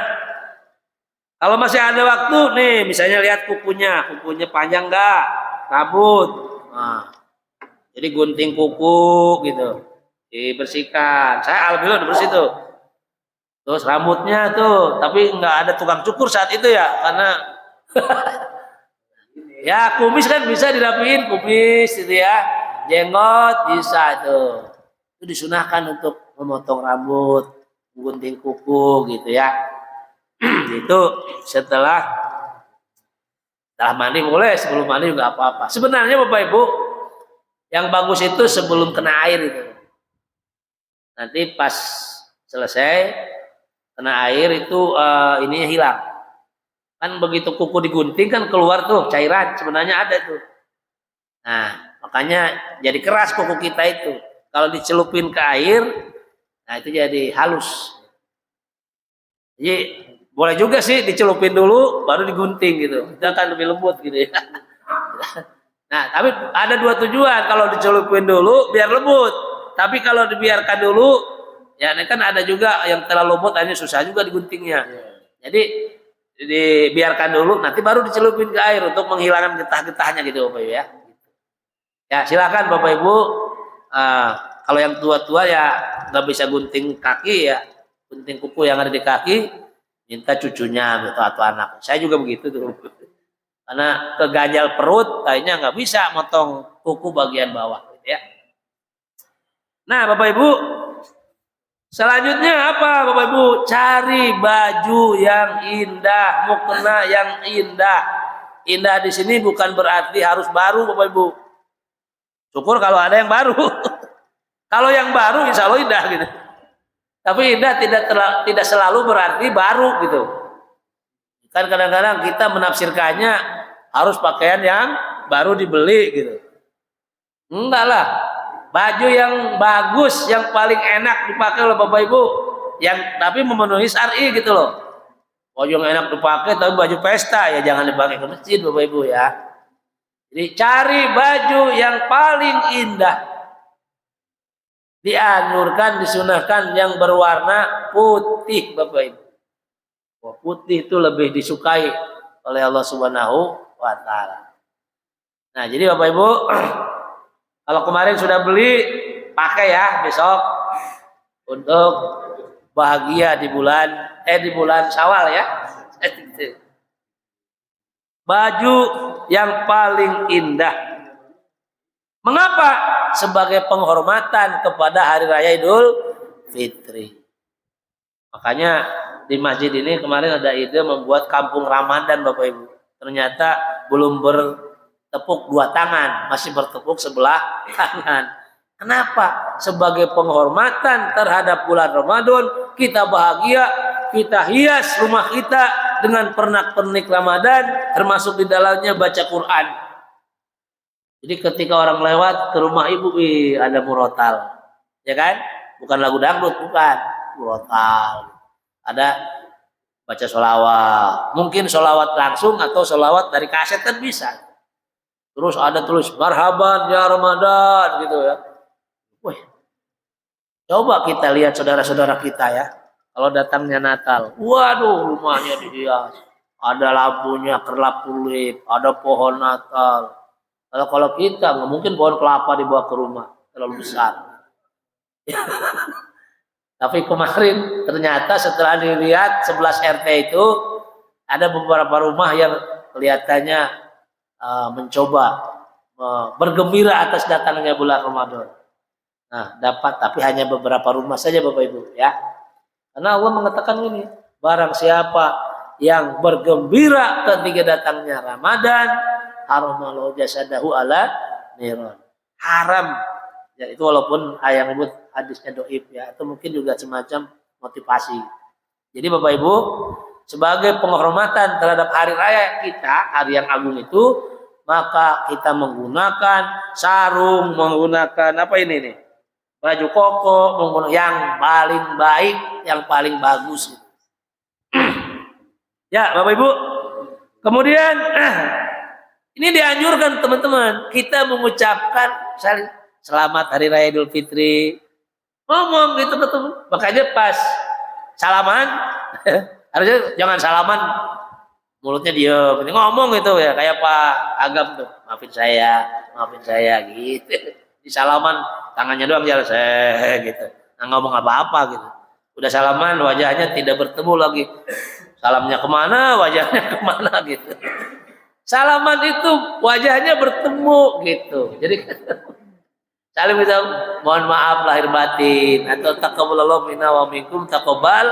kalau masih ada waktu nih, misalnya lihat kukunya panjang nggak, rambut, nah, jadi gunting kuku gitu, dibersihkan. Saya alhamdulillah udah bersih tuh. Terus rambutnya tuh, tapi nggak ada tukang cukur saat itu ya, karena ya kumis kan bisa dirapiin, kumis gitu ya, jenggot bisa tuh. Itu disunahkan untuk memotong rambut, gunting kuku gitu ya. Itu setelah mandi boleh, sebelum mandi juga apa-apa. Sebenarnya Bapak Ibu, yang bagus itu sebelum kena air itu. Nanti pas selesai kena air itu ininya hilang. Kan begitu kuku digunting kan keluar tuh cairan, sebenarnya ada tuh. Nah, makanya jadi keras kuku kita itu. Kalau dicelupin ke air, nah itu jadi halus. Jadi boleh juga sih dicelupin dulu baru digunting gitu. Itu akan lebih lembut gitu ya. Nah, tapi ada dua tujuan. Kalau dicelupin dulu biar lembut. Tapi kalau dibiarkan dulu, ya ini kan ada juga yang terlalu lembut, akhirnya susah juga diguntingnya. Jadi dibiarkan dulu, nanti baru dicelupin ke air untuk menghilangkan getah-getahnya gitu Bapak Ibu ya. Ya silakan Bapak Ibu. Kalau yang tua-tua ya nggak bisa gunting kaki ya, gunting kuku yang ada di kaki, minta cucunya gitu atau anak. Saya juga begitu tuh. Karena keganjal perut, kayaknya nggak bisa motong kuku bagian bawah gitu ya. Nah Bapak Ibu, selanjutnya apa Bapak Ibu? Cari baju yang indah, mukena yang indah. Indah di sini bukan berarti harus baru Bapak Ibu. Syukur kalau ada yang baru. Kalau yang baru insya Allah indah gitu. Tapi indah tidak selalu berarti baru gitu. Kan kadang-kadang kita menafsirkannya harus pakaian yang baru dibeli gitu. Enggak lah. Baju yang bagus, yang paling enak dipakai oleh Bapak Ibu, yang tapi memenuhi syar'i gitu loh. Baju yang enak dipakai tapi baju pesta ya jangan dipakai ke masjid Bapak Ibu ya. Jadi cari baju yang paling indah. Dianjurkan, disunahkan yang berwarna putih Bapak Ibu. Putih itu lebih disukai oleh Allah Subhanahu wa taala. Nah, jadi Bapak Ibu, kalau kemarin sudah beli, pakai ya besok untuk bahagia di bulan Syawal ya. Baju yang paling indah. Mengapa? Sebagai penghormatan kepada hari raya Idul Fitri. Makanya di masjid ini kemarin ada ide membuat kampung Ramadan Bapak Ibu. Ternyata belum bertepuk dua tangan, masih bertepuk sebelah tangan. Kenapa? Sebagai penghormatan terhadap bulan Ramadan, kita bahagia, kita hias rumah kita dengan pernak-pernik Ramadan, termasuk di dalamnya baca Quran. Jadi ketika orang lewat ke rumah ibu, ada murotal, ya kan? Bukan lagu dangdut, bukan murotal. Ada baca sholawat, mungkin sholawat langsung atau sholawat dari kaset kan bisa. Terus ada tulis marhaban ya Ramadan gitu ya. Wih, coba kita lihat saudara-saudara kita ya, kalau datangnya Natal, waduh rumahnya dihias, ada lampunya kerlap tulip, ada pohon Natal, Kalau kita nggak mungkin pohon kelapa dibawa ke rumah, terlalu besar. Tapi kemarin ternyata setelah dilihat 11 RT itu ada beberapa rumah yang kelihatannya mencoba bergembira atas datangnya bulan Ramadan. Nah, dapat, tapi hanya beberapa rumah saja Bapak Ibu ya. Karena Allah mengatakan ini, barang siapa yang bergembira ketika datangnya Ramadan, haramallahu jasadahu ala niran. Haram. Ya, itu walaupun yang menyebut hadisnya doib ya, atau mungkin juga semacam motivasi. Jadi Bapak Ibu, sebagai penghormatan terhadap hari raya kita, hari yang agung itu, maka kita menggunakan sarung, menggunakan apa ini nih? Baju koko, menggunakan yang paling baik, yang paling bagus. Ya, Bapak Ibu. Kemudian ini dianjurkan teman-teman, kita mengucapkan selamat hari raya Idul Fitri. Ngomong gitu betul. Makanya pas salaman harusnya jangan salaman mulutnya diem, ngomong gitu ya, kayak Pak Agam tuh, maafin saya gitu. Di salaman tangannya doang jalan saya gitu, nggak ngomong apa-apa gitu. Udah salaman wajahnya tidak bertemu lagi, salamnya kemana wajahnya kemana gitu. Salaman itu wajahnya bertemu gitu, jadi saling bisa mohon maaf lahir batin, atau taqabbalallahu minna wa minkum taqabbal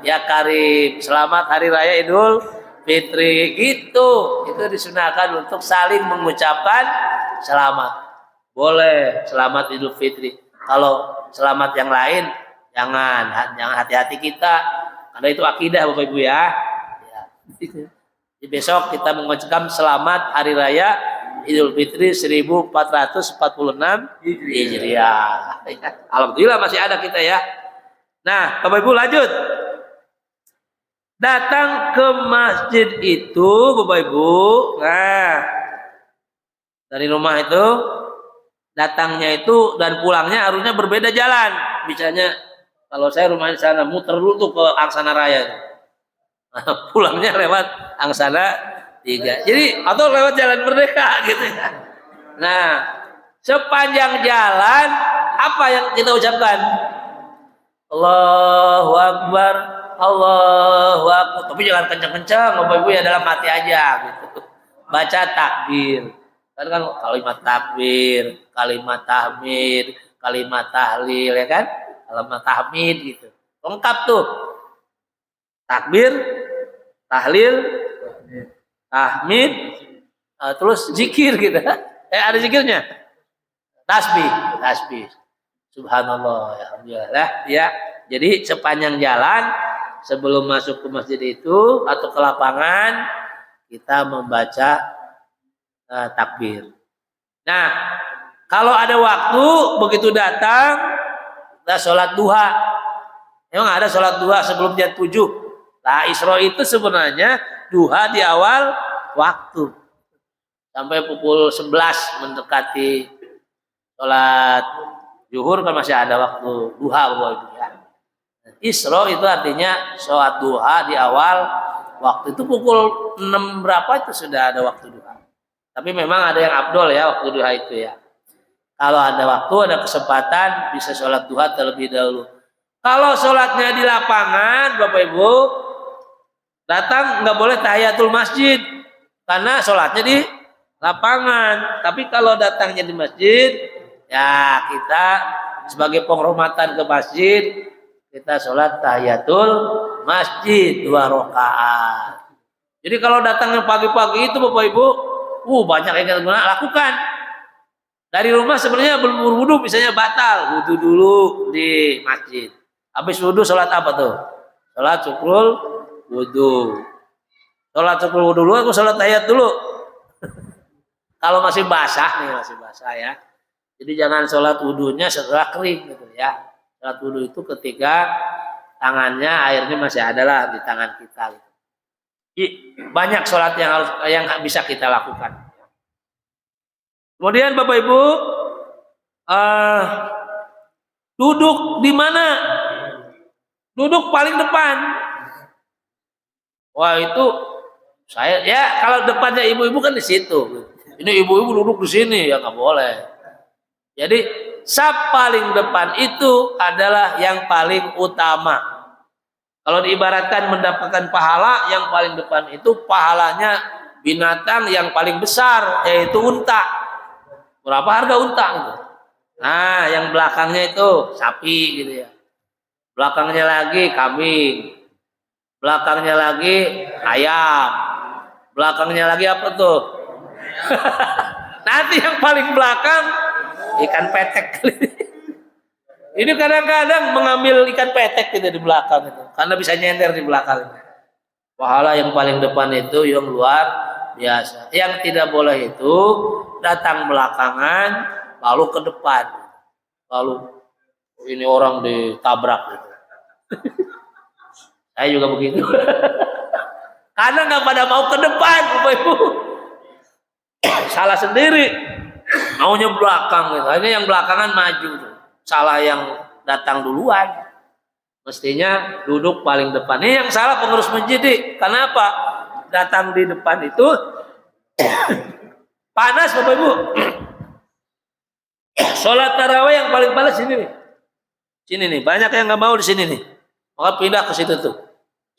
ya karim, selamat hari raya Idul Fitri gitu. Itu disunahkan untuk saling mengucapkan selamat. Boleh selamat Idul Fitri. Kalau selamat yang lain jangan hati-hati kita, karena itu akidah Bapak Ibu ya. Di besok kita mengucapkan selamat hari raya Idul Fitri 1446 Hijriah. Alhamdulillah masih ada kita ya. Nah, Bapak Ibu lanjut. Datang ke masjid itu Bapak Ibu. Nah, dari rumah itu datangnya itu dan pulangnya harusnya berbeda jalan. Misalnya kalau saya rumahnya di sana, muter dulu tuh ke Angsana Raya. Pulangnya lewat Angsana 3. Jadi atau lewat Jalan Merdeka gitu ya. Nah, sepanjang jalan apa yang kita ucapkan? Allahu Akbar, Allahu Akbar. Tapi jangan kencang-kencang, Bapak Ibu ya, dalam hati aja gitu. Baca takbir. Kan kalimat takbir, kalimat tahmid, kalimat tahlil ya kan? Kalimat tahmid gitu. Lengkap tuh. Takbir, tahlil, tahmid, terus zikir gitu. Ada zikirnya. Tasbih. Subhanallah, alhamdulillah ya. Jadi sepanjang jalan sebelum masuk ke masjid itu atau ke lapangan kita membaca takbir. Nah, kalau ada waktu begitu datang kita sholat duha. Emang ada sholat duha sebelum jam 7. Nah, Isra itu sebenarnya duha di awal waktu. Sampai pukul 11 mendekati sholat zuhur kan masih ada waktu duha ya. Isra itu artinya sholat duha di awal waktu. Itu pukul 6 berapa itu sudah ada waktu duha. Tapi memang ada yang afdol ya waktu duha itu ya. Kalau ada waktu, ada kesempatan bisa sholat duha terlebih dahulu. Kalau sholatnya di lapangan, Bapak Ibu, datang nggak boleh tahiyatul masjid karena sholatnya di lapangan. Tapi kalau datangnya di masjid, ya kita sebagai penghormatan ke masjid, kita sholat tahiyatul masjid 2 rakaat. Jadi kalau datangnya pagi-pagi itu Bapak Ibu, banyak yang kita lakukan. Dari rumah sebenarnya belum berwudu, misalnya batal, wudu dulu di masjid. Habis wudu sholat apa tuh? Sholat syukrul wudu. Sholat syukrul wudu dulu, aku sholat tahiyat dulu. Kalau masih basah ya. Jadi jangan sholat wudunya setelah kering gitu ya. Sholat wudu itu ketika tangannya airnya masih ada lah di tangan kita. Gitu. Banyak sholat yang bisa kita lakukan. Kemudian Bapak Ibu duduk di mana? Duduk paling depan. Wah itu saya ya, kalau depannya ibu-ibu kan di situ. Ini ibu-ibu duduk di sini, ya nggak boleh. Jadi saf paling depan itu adalah yang paling utama. Kalau diibaratkan mendapatkan pahala, yang paling depan itu pahalanya binatang yang paling besar, yaitu unta. Berapa harga unta itu? Nah, yang belakangnya itu sapi gitu ya. Belakangnya lagi kambing. Belakangnya lagi ayam. Belakangnya lagi apa tuh? Nanti yang paling belakang ikan petek. Ini kadang-kadang mengambil ikan petek gitu di belakang itu, karena bisa nyender di belakang. Pahala yang paling depan itu yang luar biasa. Yang tidak boleh itu datang belakangan lalu ke depan. Lalu ini orang ditabrak gitu. Saya juga begitu. Karena nggak pada mau ke depan, Bapak Ibu. Salah sendiri. Maunya belakang gitu. Akhirnya yang belakangan maju tuh. Salah yang datang duluan. Mestinya duduk paling depan. Ini yang salah pengurus masjid. Kenapa? Datang di depan itu panas, Bapak Ibu. Sholat tarawih yang paling panas sini nih. Sini nih, banyak yang nggak mau di sini nih. Maka pindah ke situ tuh.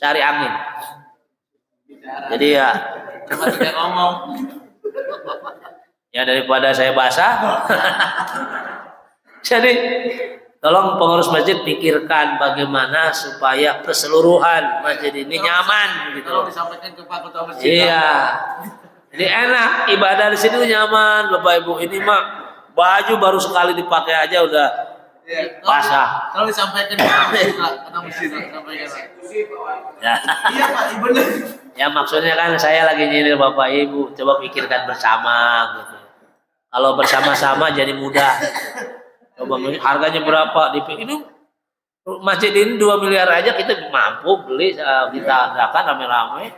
Cari angin. Jadi ya ngomong. Ya daripada saya basah. Jadi tolong pengurus masjid pikirkan bagaimana supaya keseluruhan masjid ini nyaman gitu. Kalau disampaikan ke Pak Ketua Masjid. Iya. Jadi enak ibadah di sini nyaman, Bapak Ibu. Ini mah baju baru sekali dipakai aja udah basah. Kalau disampaikan ke Ketua Masjid, sampaikan. Ya. Iya Pak, benar. Ya maksudnya kan saya lagi nyindir Bapak Ibu, coba pikirkan bersama gitu. Kalau bersama-sama jadi mudah. Coba harganya berapa? Ini masjid ini 2 miliar aja kita mampu beli, kita adakan rame-rame.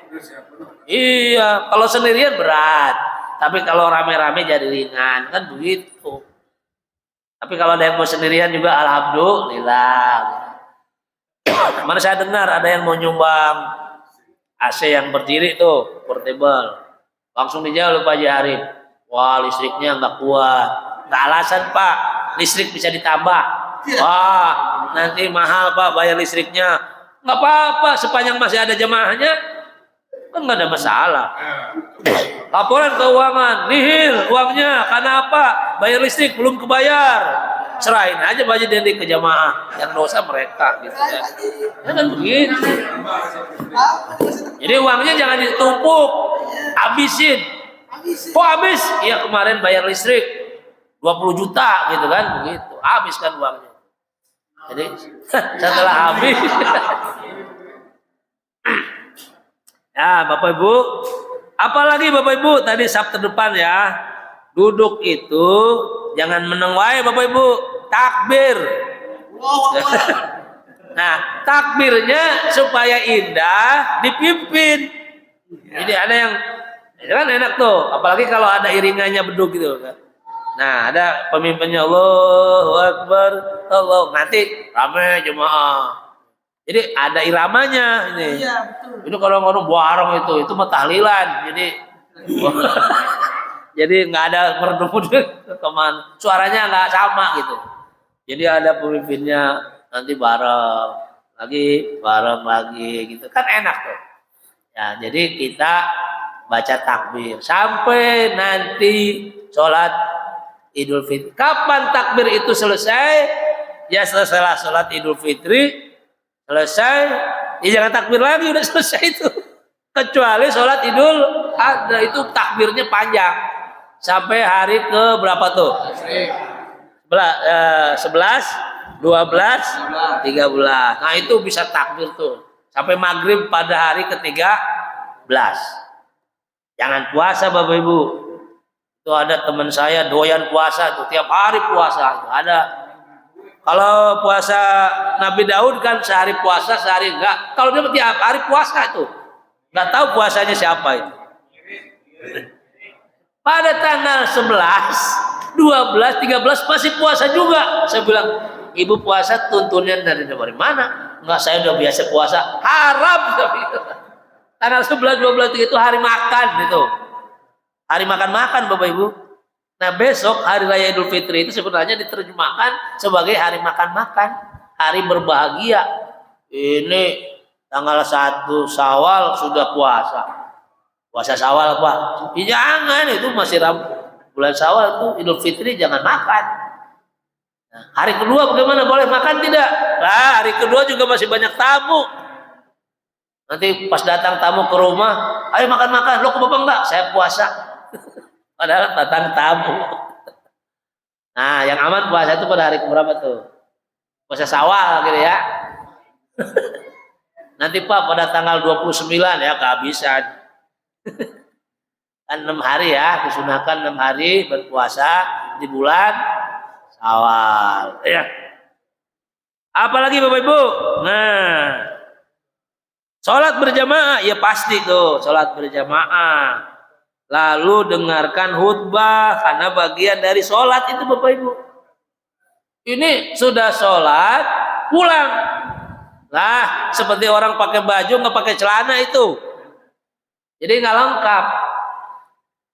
Iya, kalau sendirian berat. Tapi kalau rame-rame jadi ringan, kan begitu. Tapi kalau ada yang mau sendirian juga alhamdulillah. Kemarin saya dengar ada yang mau nyumbang AC yang berdiri tuh, portable. Langsung dijawab Pak Haji Arif. Wah, listriknya nggak kuat. Nggak alasan Pak, listrik bisa ditambah. Wah, nanti mahal Pak bayar listriknya. Nggak apa-apa, sepanjang masih ada jemaahnya, kan nggak ada masalah. Laporan keuangan, nihil uangnya. Karena apa? Bayar listrik belum kebayar. Serahin aja baju dending ke jamaah, yang dosa mereka gitu ya. Ya kan begitu. Jadi uangnya jangan ditumpuk, habisin. Kok habis? Iya kemarin bayar listrik 20 juta gitu kan, begitu. Habis kan uangnya. Jadi setelah habis ya Bapak Ibu, apalagi Bapak Ibu tadi saf terdepan ya. Duduk itu jangan menengwai Bapak Ibu, takbir. Nah, takbirnya supaya indah dipimpin. Jadi ada yang kan enak tuh, apalagi kalau ada iringannya beduk gitu kan. Nah, ada pemimpinnya Allahu Akbar, Allah, nanti ramai jemaah. Jadi ada iramanya ini. Iya, betul. Itu kalau ngomong buarong itu mah tahlilan. Jadi nggak ada merdu-merdu kemana, suaranya nggak sama gitu. Jadi ada pemimpinnya nanti bareng lagi gitu kan enak tuh. Ya jadi kita baca takbir sampai nanti sholat Idul Fitri. Kapan takbir itu selesai? Ya setelah sholat Idul Fitri selesai, ya jangan takbir lagi, udah selesai itu. Kecuali sholat Idul Adha itu takbirnya panjang. Sampai hari ke berapa tuh? 11, 12, 13. Nah itu bisa takbir tuh. Sampai maghrib pada hari ke-13. Jangan puasa Bapak Ibu. Itu ada teman saya doyan puasa tuh. Tiap hari puasa. Itu ada. Kalau puasa Nabi Daud kan sehari puasa, sehari enggak. Kalau dia tiap hari puasa tuh. Enggak tahu puasanya siapa itu. Pada tanggal 11, 12, 13 masih puasa juga. Saya bilang, ibu puasa tuntunnya dari mana? Enggak, saya udah biasa puasa. Haram. Tanggal 11, 12 itu hari makan gitu. Hari makan-makan Bapak Ibu. Nah besok hari raya Idul Fitri itu sebenarnya diterjemahkan sebagai hari makan-makan, hari berbahagia. Ini tanggal 1 Syawal sudah puasa. Puasa Syawal Pak. Jangan, itu masih bulan Syawal itu Idul Fitri jangan makan. Nah, hari kedua bagaimana, boleh makan tidak? Nah, hari kedua juga masih banyak tamu. Nanti pas datang tamu ke rumah, ayo makan-makan. Lo ke Bapak enggak? Saya puasa. Padahal datang tamu. Nah, yang aman puasa itu pada hari keberapa tuh? Puasa Syawal gitu ya. Nanti Pak pada tanggal 29 ya kehabisan. Kan 6 hari ya, disunahkan 6 hari berpuasa di bulan Syawal. Ya. Apalagi Bapak Ibu? Nah, sholat berjamaah ya pasti tuh, sholat berjamaah. Lalu dengarkan khutbah karena bagian dari sholat itu Bapak Ibu. Ini sudah sholat pulang. Lah seperti orang pakai baju nggak pakai celana itu. Jadi nggak lengkap.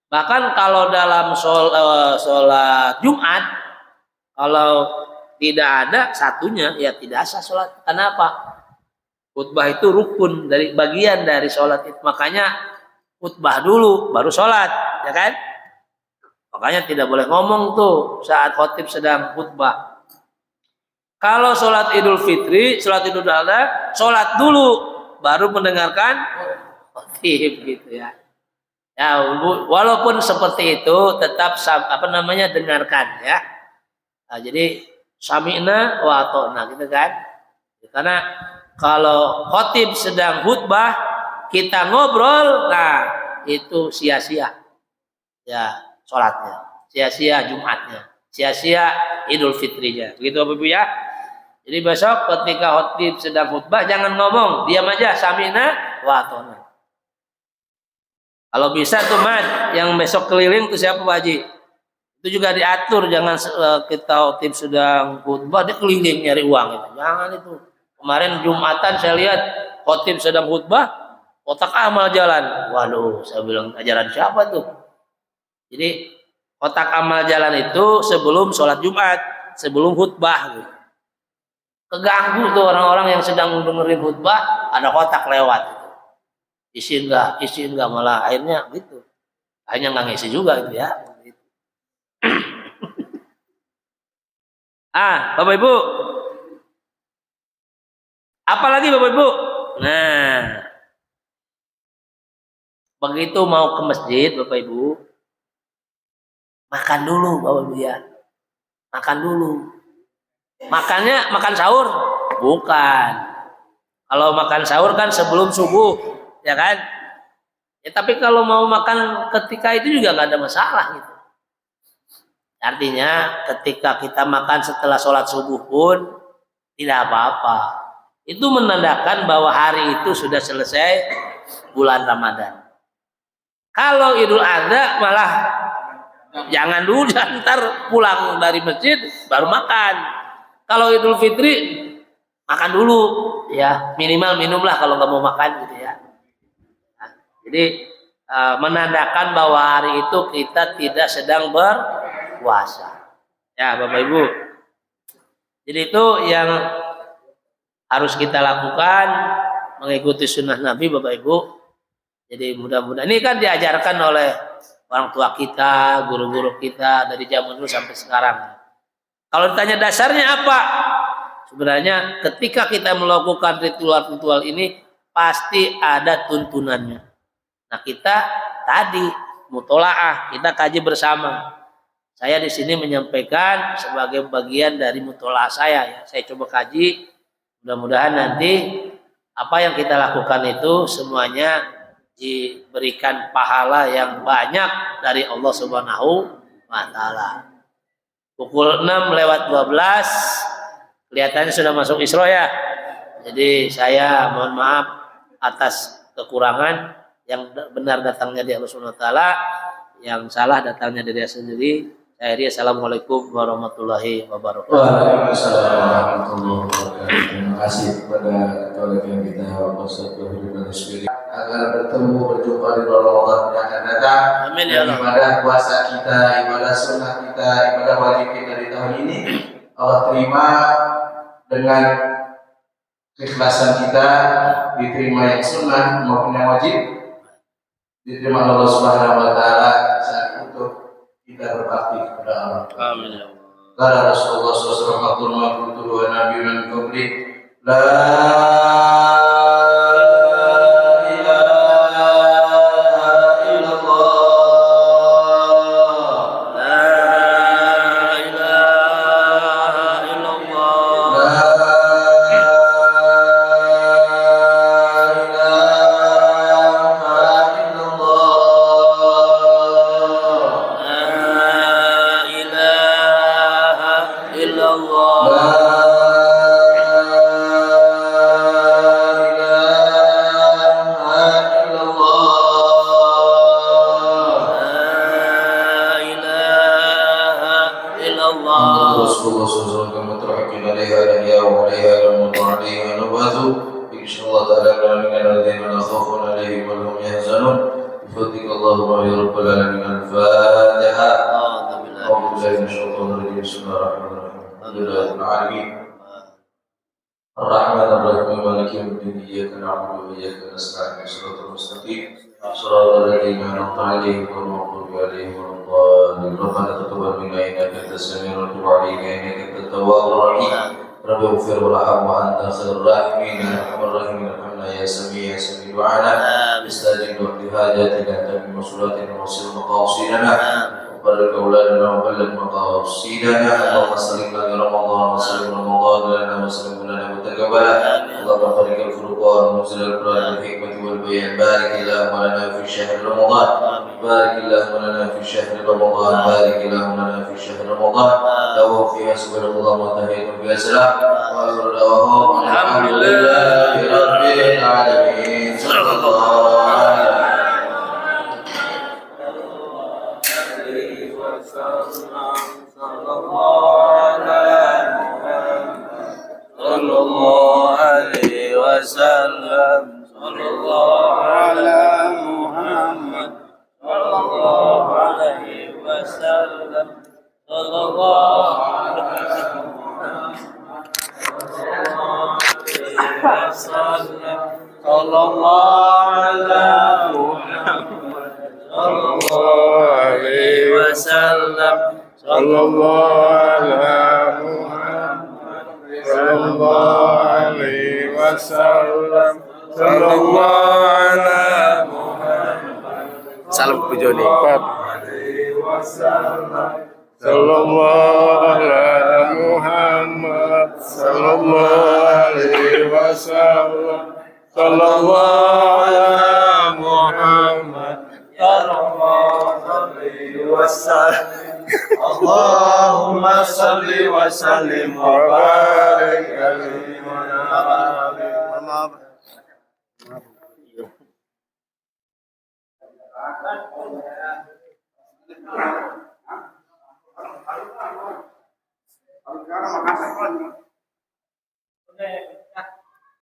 Bahkan kalau dalam sholat Jumat, kalau tidak ada satunya ya tidak sah sholat. Kenapa? Khutbah itu rukun dari bagian dari sholat itu. Makanya khutbah dulu baru sholat, ya kan? Makanya tidak boleh ngomong tuh saat khotib sedang khutbah. Kalau sholat Idul Fitri, sholat Idul Adha, sholat dulu baru mendengarkan khotib gitu ya. Ya, walaupun seperti itu tetap dengarkan ya. Nah, jadi sami'na wa ata'na gitu kan. Karena kalau khotib sedang khutbah kita ngobrol, nah itu sia-sia ya sholatnya, sia-sia Jumatnya, sia-sia Idul Fitrinya, begitu Bapak Ibu ya. Jadi besok ketika khotib sedang khutbah jangan ngomong, diam aja, sami'na wa ata'na. Kalau bisa tuh Mat, yang besok keliling tuh siapa Pak Haji? Itu juga diatur, jangan kita khotib sedang khutbah dia keliling nyari uang itu. Jangan itu. Kemarin Jumatan saya lihat khotib sedang khutbah kotak amal jalan. Waduh, saya bilang ajaran siapa tuh? Jadi kotak amal jalan itu sebelum sholat Jumat, sebelum khutbah. Gitu. Keganggu tuh orang-orang yang sedang dengerin khutbah, ada kotak lewat. Gitu. Isi enggak, malah akhirnya gitu. Akhirnya nggak ngisi juga gitu ya. Gitu. Bapak Ibu. Apalagi Bapak Ibu? Nah, begitu mau ke masjid Bapak Ibu, makan dulu Bapak Ibu ya. Makan dulu. Makannya makan sahur? Bukan. Kalau makan sahur kan sebelum subuh, ya kan? Ya tapi kalau mau makan ketika itu juga nggak ada masalah gitu. Artinya ketika kita makan setelah sholat subuh pun tidak apa-apa. Itu menandakan bahwa hari itu sudah selesai bulan Ramadan. Kalau Idul Adha malah jangan dulu, ntar pulang dari masjid baru makan. Kalau Idul Fitri makan dulu, ya minimal minumlah kalau nggak mau makan gitu ya. Nah, jadi menandakan bahwa hari itu kita tidak sedang berpuasa. Ya Bapak Ibu. Jadi itu yang harus kita lakukan, mengikuti sunnah Nabi Bapak Ibu. Jadi mudah-mudahan ini kan diajarkan oleh orang tua kita, guru-guru kita dari zaman dulu sampai sekarang. Kalau ditanya dasarnya apa? Sebenarnya ketika kita melakukan ritual-ritual ini pasti ada tuntunannya. Nah kita tadi mutolaah, kita kaji bersama. Saya di sini menyampaikan sebagai bagian dari mutolaah saya. Ya. Saya coba kaji. Mudah-mudahan nanti apa yang kita lakukan itu semuanya diberikan pahala yang banyak dari Allah Subhanahu wa Ta'ala. Pukul 6:12 kelihatannya sudah masuk Isra ya. Jadi saya mohon maaf atas kekurangan, yang benar datangnya dari Allah Subhanahu wa Ta'ala, yang salah datangnya dari saya sendiri. Saya akhiri, assalamualaikum warahmatullahi wabarakatuh. Waalaikumsalam warahmatullahi wabarakatuh. Terima kasih kepada ketua yang kita Ustaz Wahid bin Sendiri. agar bertemu berjumpa di bulan Ramadan yang akan datang. Amin ya Dan Allah. ibadah puasa kita, ibadah sunnah kita, ibadah wajib kita di tahun ini Allah terima dengan keikhlasan kita, diterima yang sunnah maupun yang wajib, diterima oleh Allah Subhanahu wa taala saat untuk kita berbakti kepada Allah. Amin ya Allah. Kata Rasulullah SAW, "Maghfurtu wa nabi min qabli la ilaha illallah." La ilaha illallah. La ilaha illallah. La ilaha illallah. La ilaha illallah. Rasulullah SAW kama terhakin alaiha alaiha wa alaiha al-mutar alaiha nabatu insyaAllah ta'ala kana min al-ladhina la khawfun alaihim wa lahum yahzanun bifadlika Allahumma ya rabbal alamin. Al-Fatiha. A'udzu billahi minasyaitonir rajim. Bismillahirrahmanirrahim. Alhamdulillahil alamin. الرحمن الرحيم مالك يوم الدين إياك نعبد وإياك نستعين صراط المستقيم صراط الذين أنعمت عليهم غير المغضوب عليهم ولا الضالين. ربنا تقبل منا إنك أنت السميع وتب علينا إنك أنت التواب الرحيم. رب اغفر وارحم وأنت خير الراحمين يا أرحم الراحمين. ارحمنا يا سميع دعانا استجب وقت حاجاتنا تم صلاتنا وصل مقاصدنا وبلغ أولادنا وبلغ مقاصدنا. اللهم سلمنا لرمضان وسلم رمضان لنا وسلم لنا متقبلا. اللهم خالق الفرقان منزل القرآن والحكمة والبيان. بارك اللهم لنا في شهر رمضان. بارك اللهم لنا في شهر رمضان. بارك اللهم لنا في شهر رمضان. دوام فيها سبحان الله وتحية فيها سلام وآخر دعواهم الحمد لله رب العالمين. صلى الله عليه وسلم. صلى الله على محمد. صلى الله عليه وسلم. صلى الله على محمد. صلى الله على محمد. صلى الله عليه وسلم. صلى الله على محمد. صلى الله عليه وسلم. صلى الله على محمد. Salam ke Joni. صلى الله على محمد صلى الله عليه وسلم صلى الله على محمد صلى الله عليه وسلم. اللهم صل وسلم وبارك عليه وعلى آله. Sekarang makan apa?